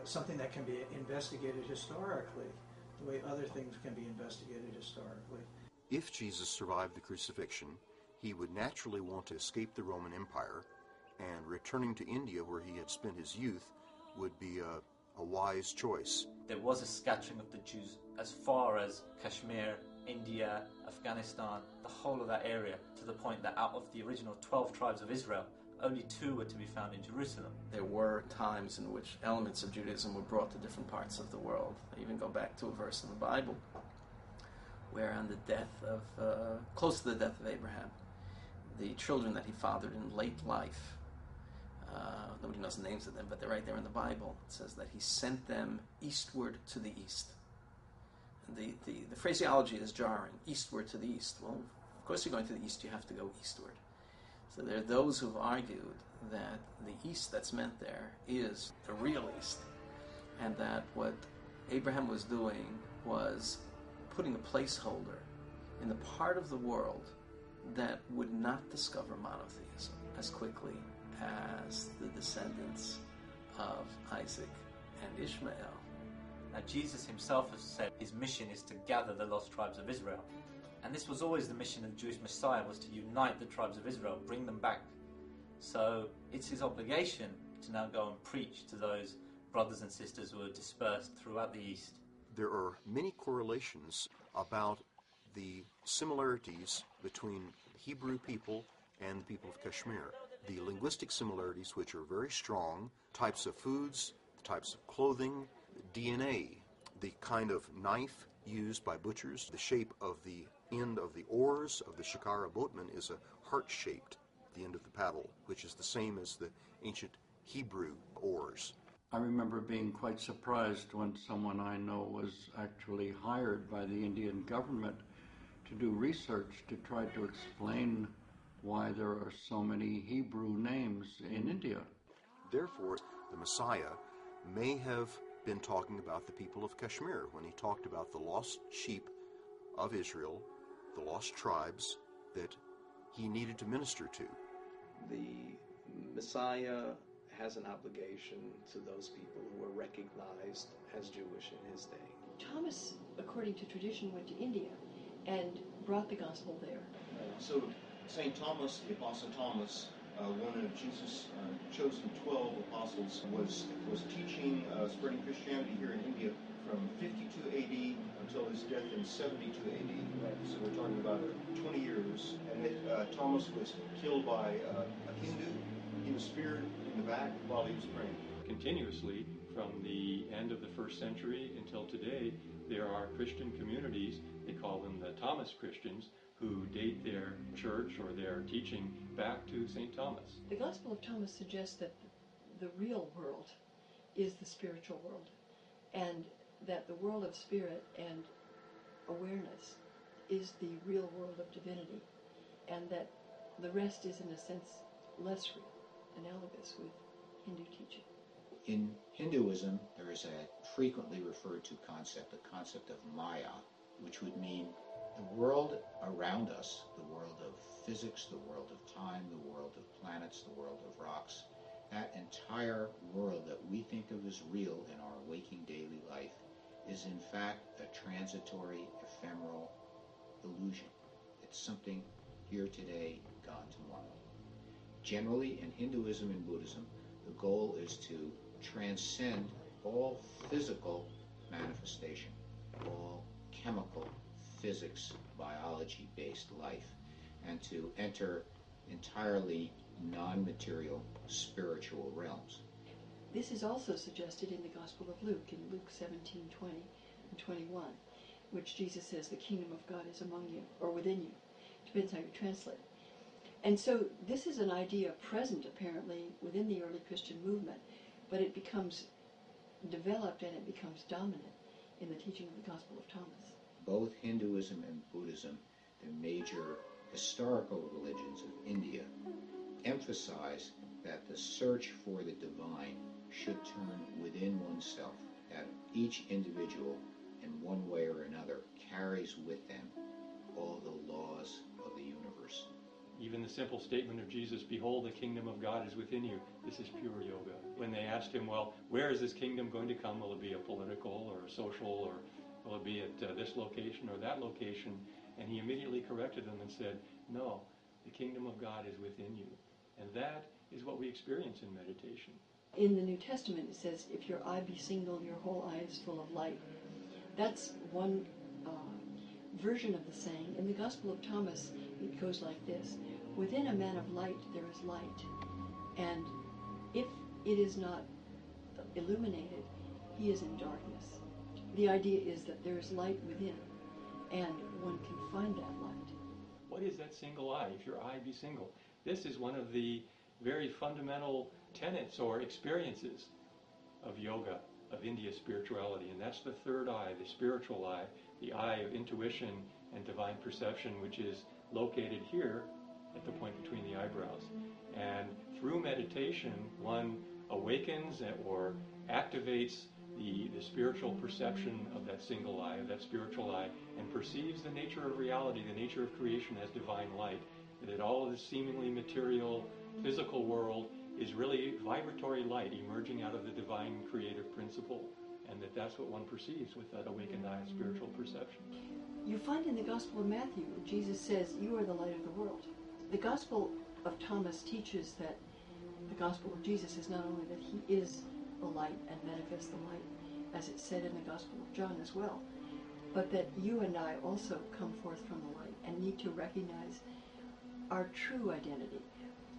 something that can be investigated historically, the way other things can be investigated historically. If Jesus survived the crucifixion, he would naturally want to escape the Roman Empire, and returning to India, where he had spent his youth, would be a wise choice. There was a scattering of the Jews as far as Kashmir, India, Afghanistan, the whole of that area, to the point that out of the original 12 tribes of Israel, only 2 were to be found in Jerusalem. There were times in which elements of Judaism were brought to different parts of the world. I even go back to a verse in the Bible where on the death of, close to the death of Abraham, the children that he fathered in late life, nobody knows the names of them, but they're right there in the Bible. It says that he sent them eastward to the east. The phraseology is jarring, eastward to the east. Well, of course you're going to the east, you have to go eastward. So there are those who've argued that the east that's meant there is the real east, and that what Abraham was doing was putting a placeholder in the part of the world that would not discover monotheism as quickly as the descendants of Isaac and Ishmael. Now Jesus himself has said his mission is to gather the lost tribes of Israel. And this was always the mission of the Jewish Messiah, was to unite the tribes of Israel, bring them back. So it's his obligation to now go and preach to those brothers and sisters who are dispersed throughout the East. There are many correlations about the similarities between Hebrew people and the people of Kashmir. The linguistic similarities, which are very strong, types of foods, types of clothing, DNA, the kind of knife used by butchers, the shape of the end of the oars of the shikara boatman is a heart-shaped, the end of the paddle, which is the same as the ancient Hebrew oars. I remember being quite surprised when someone I know was actually hired by the Indian government to do research to try to explain why there are so many Hebrew names in India. Therefore, the Messiah may have been talking about the people of Kashmir when he talked about the lost sheep of Israel, the lost tribes that he needed to minister to. The Messiah has an obligation to those people who were recognized as Jewish in his day. Thomas, according to tradition, went to India and brought the gospel there. So St. Thomas, the Apostle Thomas, one of Jesus' chosen 12 apostles, was teaching, spreading Christianity here in India from 52 AD until his death in 72 AD. So we're talking about 20 years. And Thomas was killed by a Hindu. He was speared in the back while he was praying. Continuously, from the end of the first century until today, there are Christian communities, they call them the Thomas Christians, who date their church or their teaching back to St. Thomas. The Gospel of Thomas suggests that the real world is the spiritual world, and that the world of spirit and awareness is the real world of divinity, and that the rest is, in a sense, less real, analogous with Hindu teaching. In Hinduism, there is a frequently referred to concept, the concept of Maya, which would mean the world around us, the world of physics, the world of time, the world of planets, the world of rocks, that entire world that we think of as real in our waking daily life is in fact a transitory, ephemeral illusion. It's something here today, gone tomorrow. Generally, in Hinduism and Buddhism, the goal is to transcend all physical manifestation, all chemical, physics, biology-based life, and to enter entirely non-material spiritual realms. This is also suggested in the Gospel of Luke, in Luke 17:20 and 21, which Jesus says, the kingdom of God is among you, or within you. Depends how you translate. And so this is an idea present, apparently, within the early Christian movement, but it becomes developed and it becomes dominant in the teaching of the Gospel of Thomas. Both Hinduism and Buddhism, the major historical religions of India, emphasize that the search for the divine should turn within oneself, that each individual, in one way or another, carries with them all the laws of the universe. Even the simple statement of Jesus, behold, the kingdom of God is within you, this is pure yoga. When they asked him, well, where is this kingdom going to come? Will it be a political or a social, or will it be at this location or that location? And he immediately corrected them and said, no, the kingdom of God is within you. And that is what we experience in meditation. In the New Testament it says, if your eye be single, your whole eye is full of light. That's one version of the saying. In the Gospel of Thomas, it goes like this: within a man of light there is light, and if it is not illuminated, he is in darkness. The idea is that there is light within, and one can find that light. What is that single eye, if your eye be single? This is one of the very fundamental tenets or experiences of yoga, of India spirituality, and that's the third eye, the spiritual eye, the eye of intuition and divine perception, which is located here at the point between the eyebrows. And through meditation, one awakens or activates the spiritual perception of that single eye, of that spiritual eye, and perceives the nature of reality, the nature of creation as divine light, that all of the seemingly material, physical world is really vibratory light emerging out of the divine creative principle, and that's what one perceives with that awakened eye of spiritual perception. You find in the Gospel of Matthew, Jesus says, you are the light of the world. The Gospel of Thomas teaches that the Gospel of Jesus is not only that he is the light and manifests the light, as it's said in the Gospel of John as well, but that you and I also come forth from the light and need to recognize our true identity.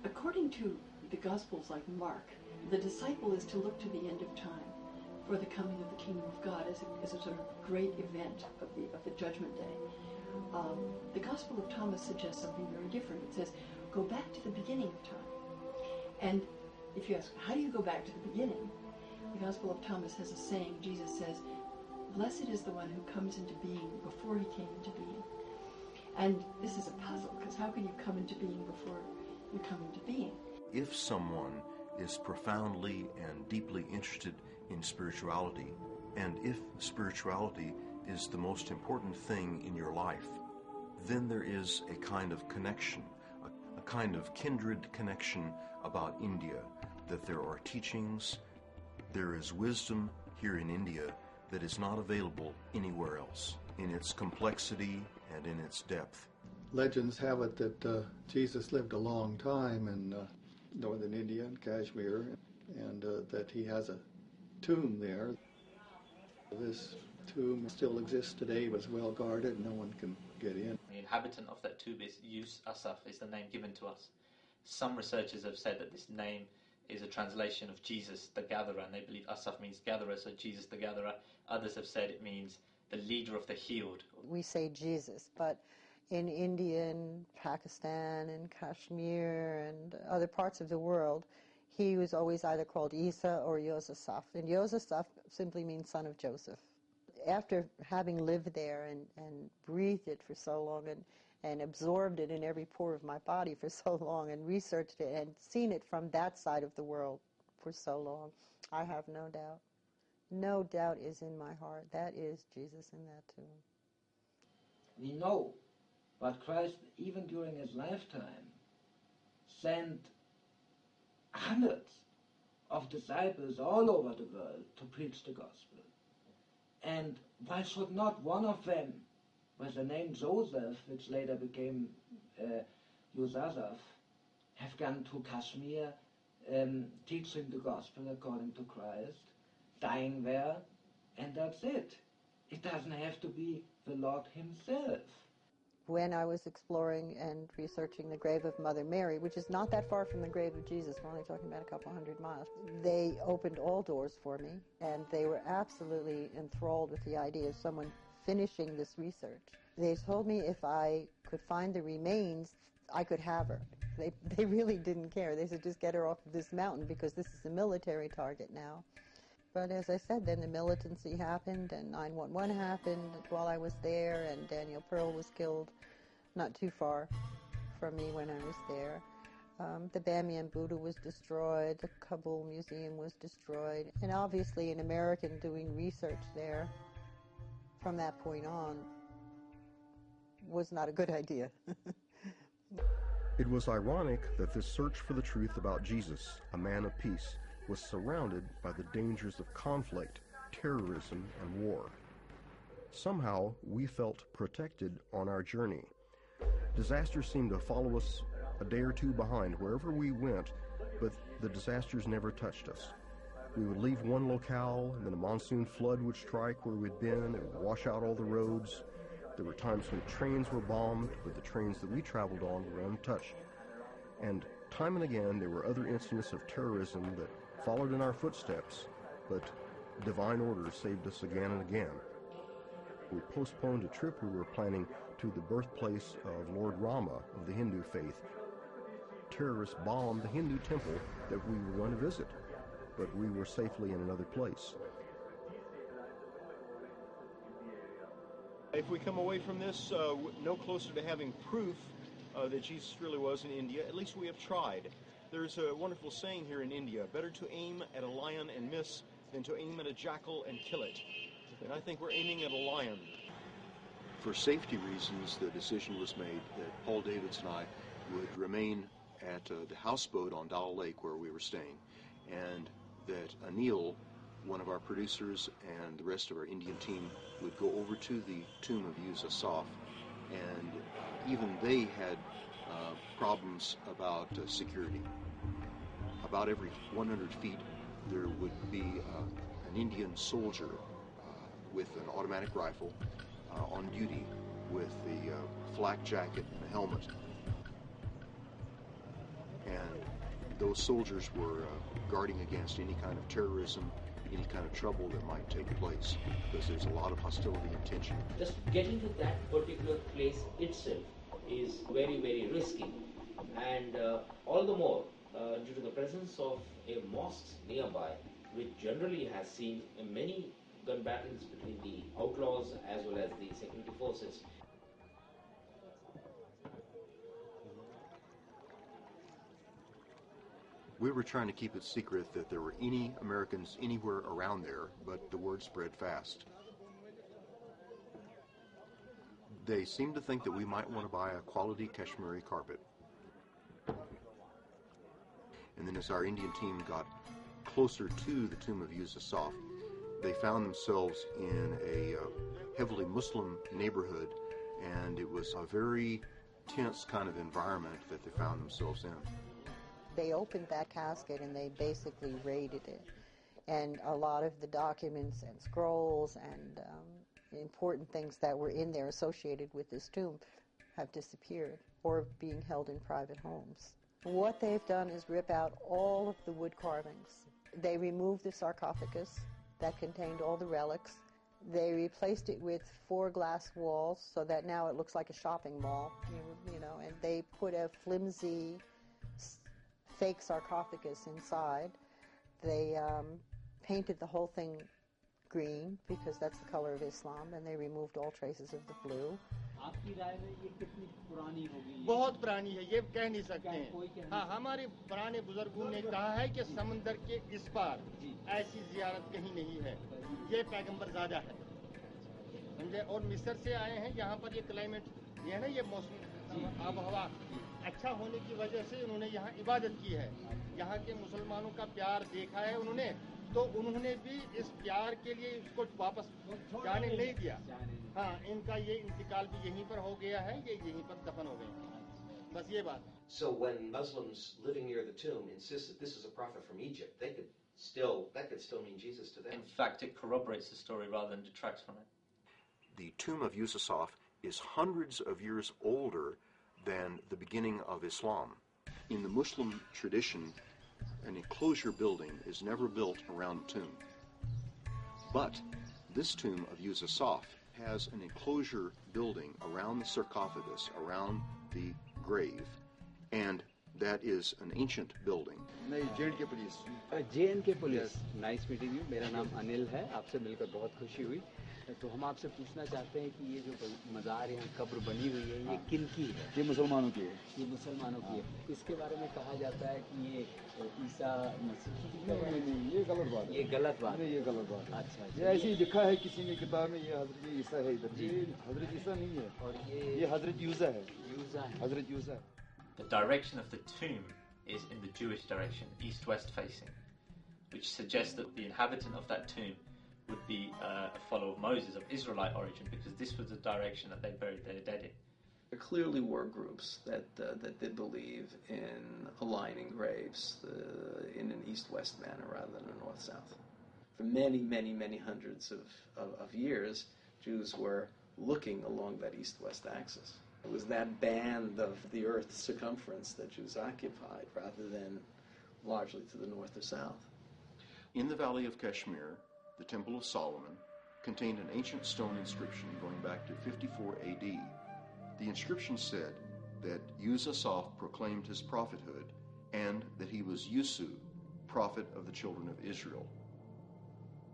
According to the Gospels like Mark, the disciple is to look to the end of time for the coming of the kingdom of God as a sort of great event of the judgment day. The Gospel of Thomas suggests something very different. It says, go back to the beginning of time. And if you ask, how do you go back to the beginning? The Gospel of Thomas has a saying. Jesus says, blessed is the one who comes into being before he came into being. And this is a puzzle, because how can you come into being before you come into being? If someone is profoundly and deeply interested in spirituality, and if spirituality is the most important thing in your life, then there is a kind of connection, a kind of kindred connection about India that there are teachings, there is wisdom here in India that is not available anywhere else, in its complexity and in its depth. Legends have it that Jesus lived a long time in northern India and Kashmir, and that he has a tomb there. This tomb still exists today, was well guarded, no one can get in. The inhabitant of that tomb is Yus Asaf, is the name given to us. Some researchers have said that this name is a translation of Jesus the Gatherer, and they believe Asaf means gatherer, so Jesus the Gatherer. Others have said it means the leader of the healed. We say Jesus, but in India and Pakistan and Kashmir and other parts of the world, he was always either called Isa or Yosef. And Yosef simply means son of Joseph. After having lived there and breathed it for so long and absorbed it in every pore of my body for so long and researched it and seen it from that side of the world for so long, I have no doubt. No doubt is in my heart. That is Jesus in that tomb. We know, but Christ, even during his lifetime, sent hundreds of disciples all over the world to preach the gospel. And why should not one of them, with the name Joseph, which later became Yusasaf, have gone to Kashmir, teaching the gospel according to Christ, dying there, and that's it. It doesn't have to be the Lord himself. When I was exploring and researching the grave of Mother Mary, which is not that far from the grave of Jesus, we're only talking about a couple hundred miles, they opened all doors for me, and they were absolutely enthralled with the idea of someone finishing this research. They told me if I could find the remains, I could have her. They really didn't care. They said, just get her off of this mountain because this is a military target now. But as I said, then the militancy happened and 9/11 happened while I was there, and Daniel Pearl was killed not too far from me when I was there. The Bamiyan Buddha was destroyed, the Kabul Museum was destroyed, and obviously an American doing research there from that point on was not a good idea. It was ironic that this search for the truth about Jesus, a man of peace, was surrounded by the dangers of conflict, terrorism, and war. Somehow, we felt protected on our journey. Disasters seemed to follow us a day or two behind wherever we went, but the disasters never touched us. We would leave one locale, and then a monsoon flood would strike where we'd been. It would wash out all the roads. There were times when trains were bombed, but the trains that we traveled on were untouched. And time and again, there were other incidents of terrorism that followed in our footsteps, but divine order saved us again and again. We postponed a trip we were planning to the birthplace of Lord Rama of the Hindu faith. Terrorists bombed the Hindu temple that we were going to visit, but we were safely in another place. If we come away from this no closer to having proof that Jesus really was in India, at least we have tried. There's a wonderful saying here in India, better to aim at a lion and miss than to aim at a jackal and kill it. And I think we're aiming at a lion. For safety reasons, the decision was made that Paul Davids and I would remain at the houseboat on Dal Lake where we were staying, and that Anil, one of our producers, and the rest of our Indian team would go over to the tomb of Yus Asaf, and even they had problems about security. About every 100 feet there would be an Indian soldier with an automatic rifle on duty with the flak jacket and a helmet. And those soldiers were guarding against any kind of terrorism, any kind of trouble that might take place, because there's a lot of hostility and tension. Just getting to that particular place itself is very, very risky, and all the more due to the presence of a mosque nearby, which generally has seen many gun battles between the outlaws as well as the security forces. We were trying to keep it secret that there were any Americans anywhere around there, but the word spread fast. They seemed to think that we might want to buy a quality Kashmiri carpet. And then as our Indian team got closer to the tomb of Yusuf, they found themselves in a heavily Muslim neighborhood, and it was a very tense kind of environment that they found themselves in. They opened that casket and they basically raided it. And a lot of the documents and scrolls and important things that were in there associated with this tomb have disappeared or being held in private homes. What they've done is rip out all of the wood carvings. They removed the sarcophagus that contained all the relics. They replaced it with 4 glass walls so that now it looks like a shopping mall, you know, and they put a flimsy fake sarcophagus inside. They painted the whole thing green because that's the color of Islam, and they removed all traces of the blue. बहुत पुरानी है, ये कह नहीं सकते हैं। हाँ, हमारे पुराने बुजुर्गों ने कहा है कि समंदर के इस पार ऐसी जियारत कहीं नहीं है, ये पैगंबर ज़्यादा है, समझे। और मिस्र से आए हैं, यहाँ पर ये क्लाइमेट, ये है ना, ये मौसम आब हवा अच्छा होने की वजह से उन्होंने यहाँ इबादत की है। यहाँ के मुसलमानों का प्यार देखा है उन्होंने, तो उन्होंने भी इस प्यार के लिए इसको वापस जाने नहीं दिया। हाँ, इनका ये इंतकाल भी यहीं पर हो गया है, ये यहीं पर दफन हो गए हैं, बस ये बात। So when Muslims living near the tomb insist that this is a prophet from Egypt, that could still mean Jesus to them. In fact, it corroborates the story rather than detracts from it. The tomb of Yusuf is hundreds of years older than the beginning of Islam. In the Muslim tradition, an enclosure building is never built around a tomb. But this tomb of Yusuf has an enclosure building around the sarcophagus, around the grave, and that is an ancient building. JNK Police. JNK Police. Nice meeting you. मेरा नाम अनिल है, आपसे मिलकर बहुत खुशी हुई। तो हम आपसे पूछना चाहते हैं कि ये जो मज़ार यहाँ कब्र बनी हुई है, ये किन की है? ये मुसलमानों की है। ये मुसलमानों की है। इसके बारे में कहा जाता है कि ये ईसा मसीह की है। नहीं, ये गलत बात है। ये गलत बात है। ये गलत बात है। अच्छा। ये ऐसे ही लिखा है किसी ने किताब में, ये हज़रत ईसा है इधर। ये हज़रत ईसा नहीं है। और ये हज़रत यूसा है। यूसा है। हज़रत यूसा है। The direction of the tomb is in the Jewish direction, east-west facing, which suggests that the inhabitant of that tomb would be a follower of Moses, of Israelite origin, because this was the direction that they buried their dead in. There clearly were groups that did believe in aligning graves in an east-west manner rather than a north-south. For many, many, many hundreds of years, Jews were looking along that east-west axis. It was that band of the Earth's circumference that Jews occupied rather than largely to the north or south. In the Valley of Kashmir, the Temple of Solomon contained an ancient stone inscription going back to 54 AD. The inscription said that Yusuf proclaimed his prophethood and that he was Yusu, prophet of the children of Israel.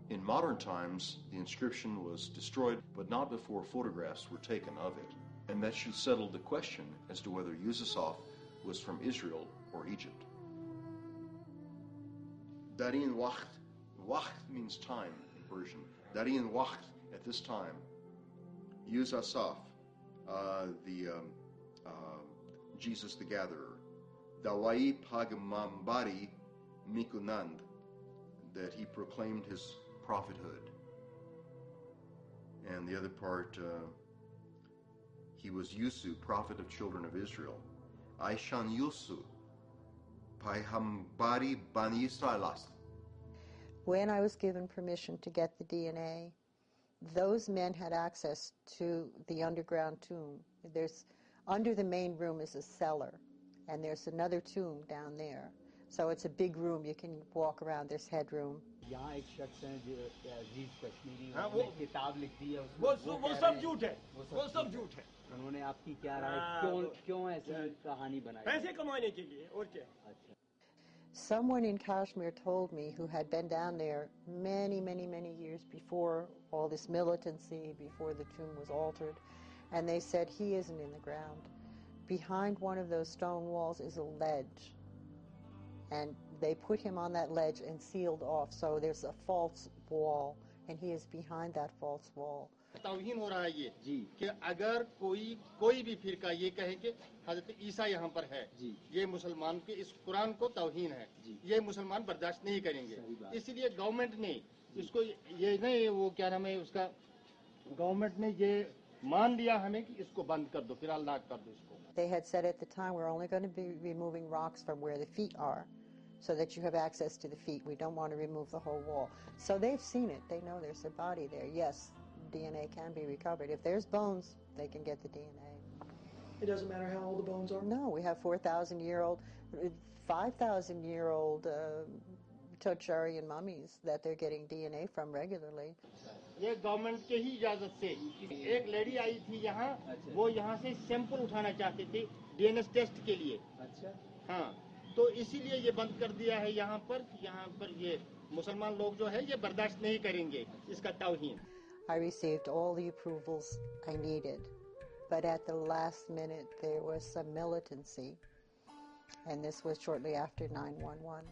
In modern times, the inscription was destroyed, but not before photographs were taken of it. And that should settle the question as to whether Yusuf was from Israel or Egypt. Darin Wacht. Wacht means time in Persian. Darin Wacht, at this time, Yusuf, Jesus the Gatherer. Dawai Pagamambari Mikunand, that he proclaimed his prophethood. And the other part, he was Yusu, prophet of children of Israel. Aishan Yusu, Paihambari Bani Israelas. When I was given permission to get the DNA, those men had access to the underground tomb. Under the main room is a cellar, and there's another tomb down there. So it's a big room. You can walk around. There's headroom. यहाँ एक शख्स हैं जो अजीज कश्मीरी उन्होंने किताब लिख दी है वो सब झूठ है वो सब झूठ है उन्होंने आपकी क्या राय क्यों ऐसी कहानी बनाई पैसे कमाने के लिए और क्या अच्छा Someone in Kashmir told me, who had been down there many, many, many years before all this militancy, before the tomb was altered, and they said he isn't in the ground. Behind one of those stone walls is a ledge, and they put him on that ledge and sealed off, so there's a false wall, and he is behind that false wall. तौहीन हो रहा है ये कि अगर कोई भी फिरका ये कहे कि हजरत ईसा यहाँ पर है, ये मुसलमान के इस कुरान को तौहीन है, ये मुसलमान बर्दाश्त नहीं करेंगे। इसलिए गवर्नमेंट ने इसको ये नहीं, वो क्या नाम है उसका, गवर्नमेंट ने ये मान लिया हमें कि इसको बंद कर दो, फिलहाल लाक कर दो इसको। They had said at the time, we're only going to be removing rocks from where the feet are, so that you have access to the feet. We don't want to remove the whole wall. So they've seen it. They know there's a body there. Yes, DNA can be recovered. If there's bones, they can get the DNA. It doesn't matter how old the bones are? No, we have 4,000-year-old, 5,000-year-old Tocharian mummies that they're getting DNA from regularly. ये government के ही इजाजत से एक lady आई थी यहाँ, वो यहाँ से सैंपल उठाना चाहती थी डीएनएस टेस्ट के लिए। अच्छा। हाँ, तो इसीलिए ये बंद कर दिया है यहाँ पर ये मुसलमान लोग जो है ये बर्दाश्त नहीं करेंगे इसका तौहीन। I received all the approvals I needed, but at the last minute there was some militancy, and this was shortly after 9/11,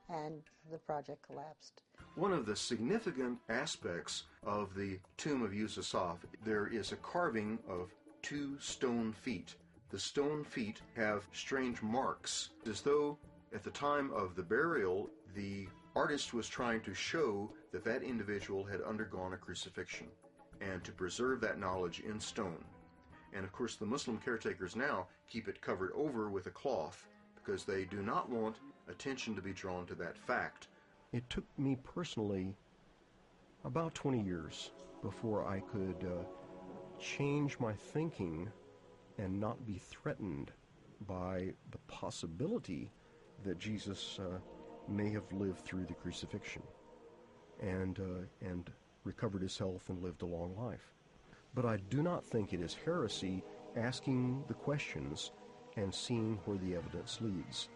and the project collapsed. One of the significant aspects of the tomb of Yusuf, there is a carving of 2 stone feet. The stone feet have strange marks, as though at the time of the burial, the artist was trying to show that that individual had undergone a crucifixion, and to preserve that knowledge in stone. And of course, the Muslim caretakers now keep it covered over with a cloth, because they do not want attention to be drawn to that fact. It took me personally about 20 years before I could change my thinking and not be threatened by the possibility that Jesus may have lived through the crucifixion and recovered his health and lived a long life. But I do not think it is heresy asking the questions and seeing where the evidence leads.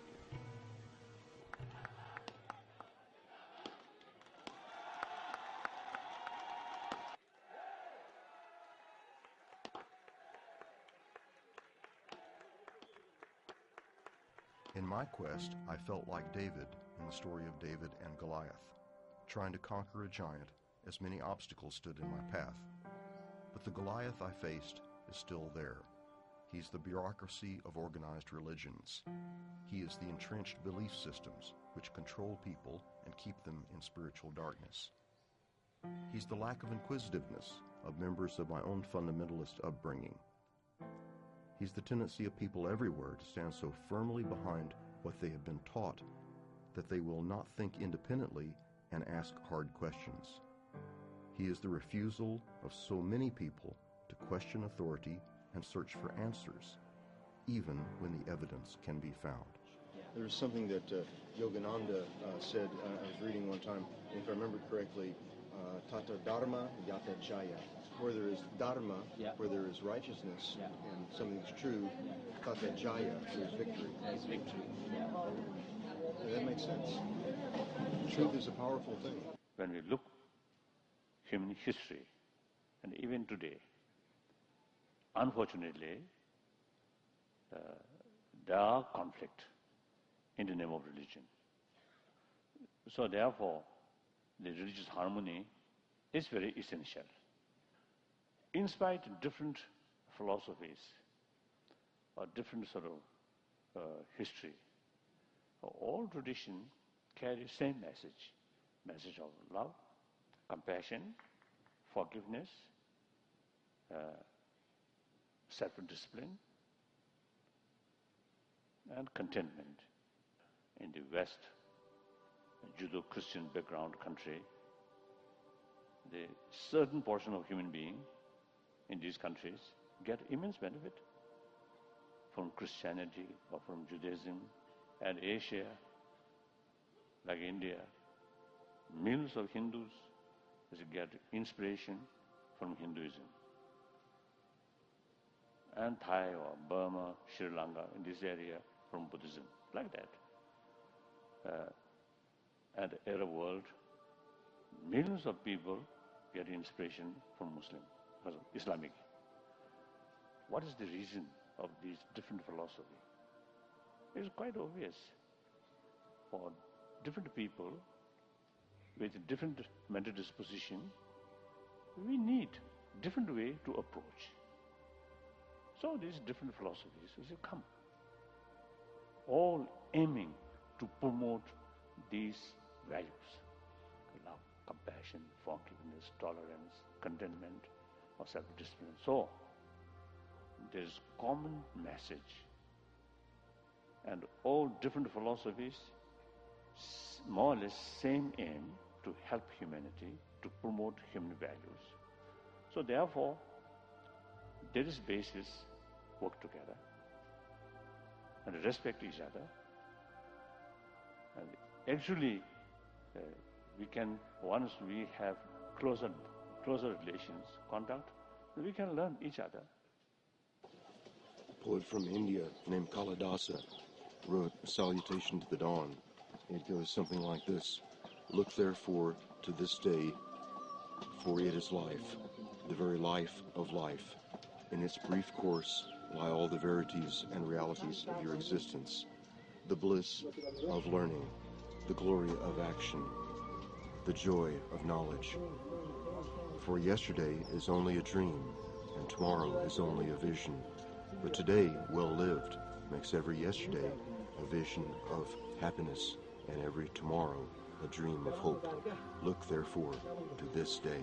In my quest, I felt like David in the story of David and Goliath, trying to conquer a giant as many obstacles stood in my path. But the Goliath I faced is still there. He's the bureaucracy of organized religions. He is the entrenched belief systems which control people and keep them in spiritual darkness. He's the lack of inquisitiveness of members of my own fundamentalist upbringing. He's the tendency of people everywhere to stand so firmly behind what they have been taught that they will not think independently and ask hard questions. He is the refusal of so many people to question authority and search for answers, even when the evidence can be found. There's something that Yogananda said, I was reading one time, and if I remember correctly, Tata Dharma Yata Jaya. Where there is Dharma, where there is righteousness, and something's true, Tata Jaya, there's victory. There's victory. And that makes sense. Truth is a powerful thing. When we look human history, and even today, unfortunately, there are conflict in the name of religion. So therefore, the religious harmony is very essential. In spite of different philosophies or different sort of history, all traditions carry the same message of love, compassion, forgiveness, self-discipline, and contentment. In the West, Judo-Christian background country, the certain portion of human being in these countries get immense benefit from Christianity or from Judaism. And Asia, like India, millions of Hindus get inspiration from Hinduism. And Thai or Burma, Sri Lanka, in this area, from Buddhism, like that. And the Arab world, millions of people get inspiration from Muslim, Islamic. What is the reason of these different philosophy? It's quite obvious. For different people with different mental disposition, we need different way to approach. So these different philosophies will come, all aiming to promote these values: love, compassion, forgiveness, tolerance, contentment, or self-discipline, and so on. There is common message, and all different philosophies more or less same aim to help humanity, to promote human values. So therefore, there is basis work together and respect each other. And actually, we can, once we have closer relations, contact, we can learn each other. A poet from India named Kalidasa wrote a salutation to the dawn. It goes something like this: "Look therefore to this day, for it is life, the very life of life. In its brief course lie all the verities and realities of your existence, the bliss of learning, the glory of action, the joy of knowledge. For yesterday is only a dream, and tomorrow is only a vision. But today, well lived, makes every yesterday a vision of happiness, and every tomorrow a dream of hope. Look therefore to this day."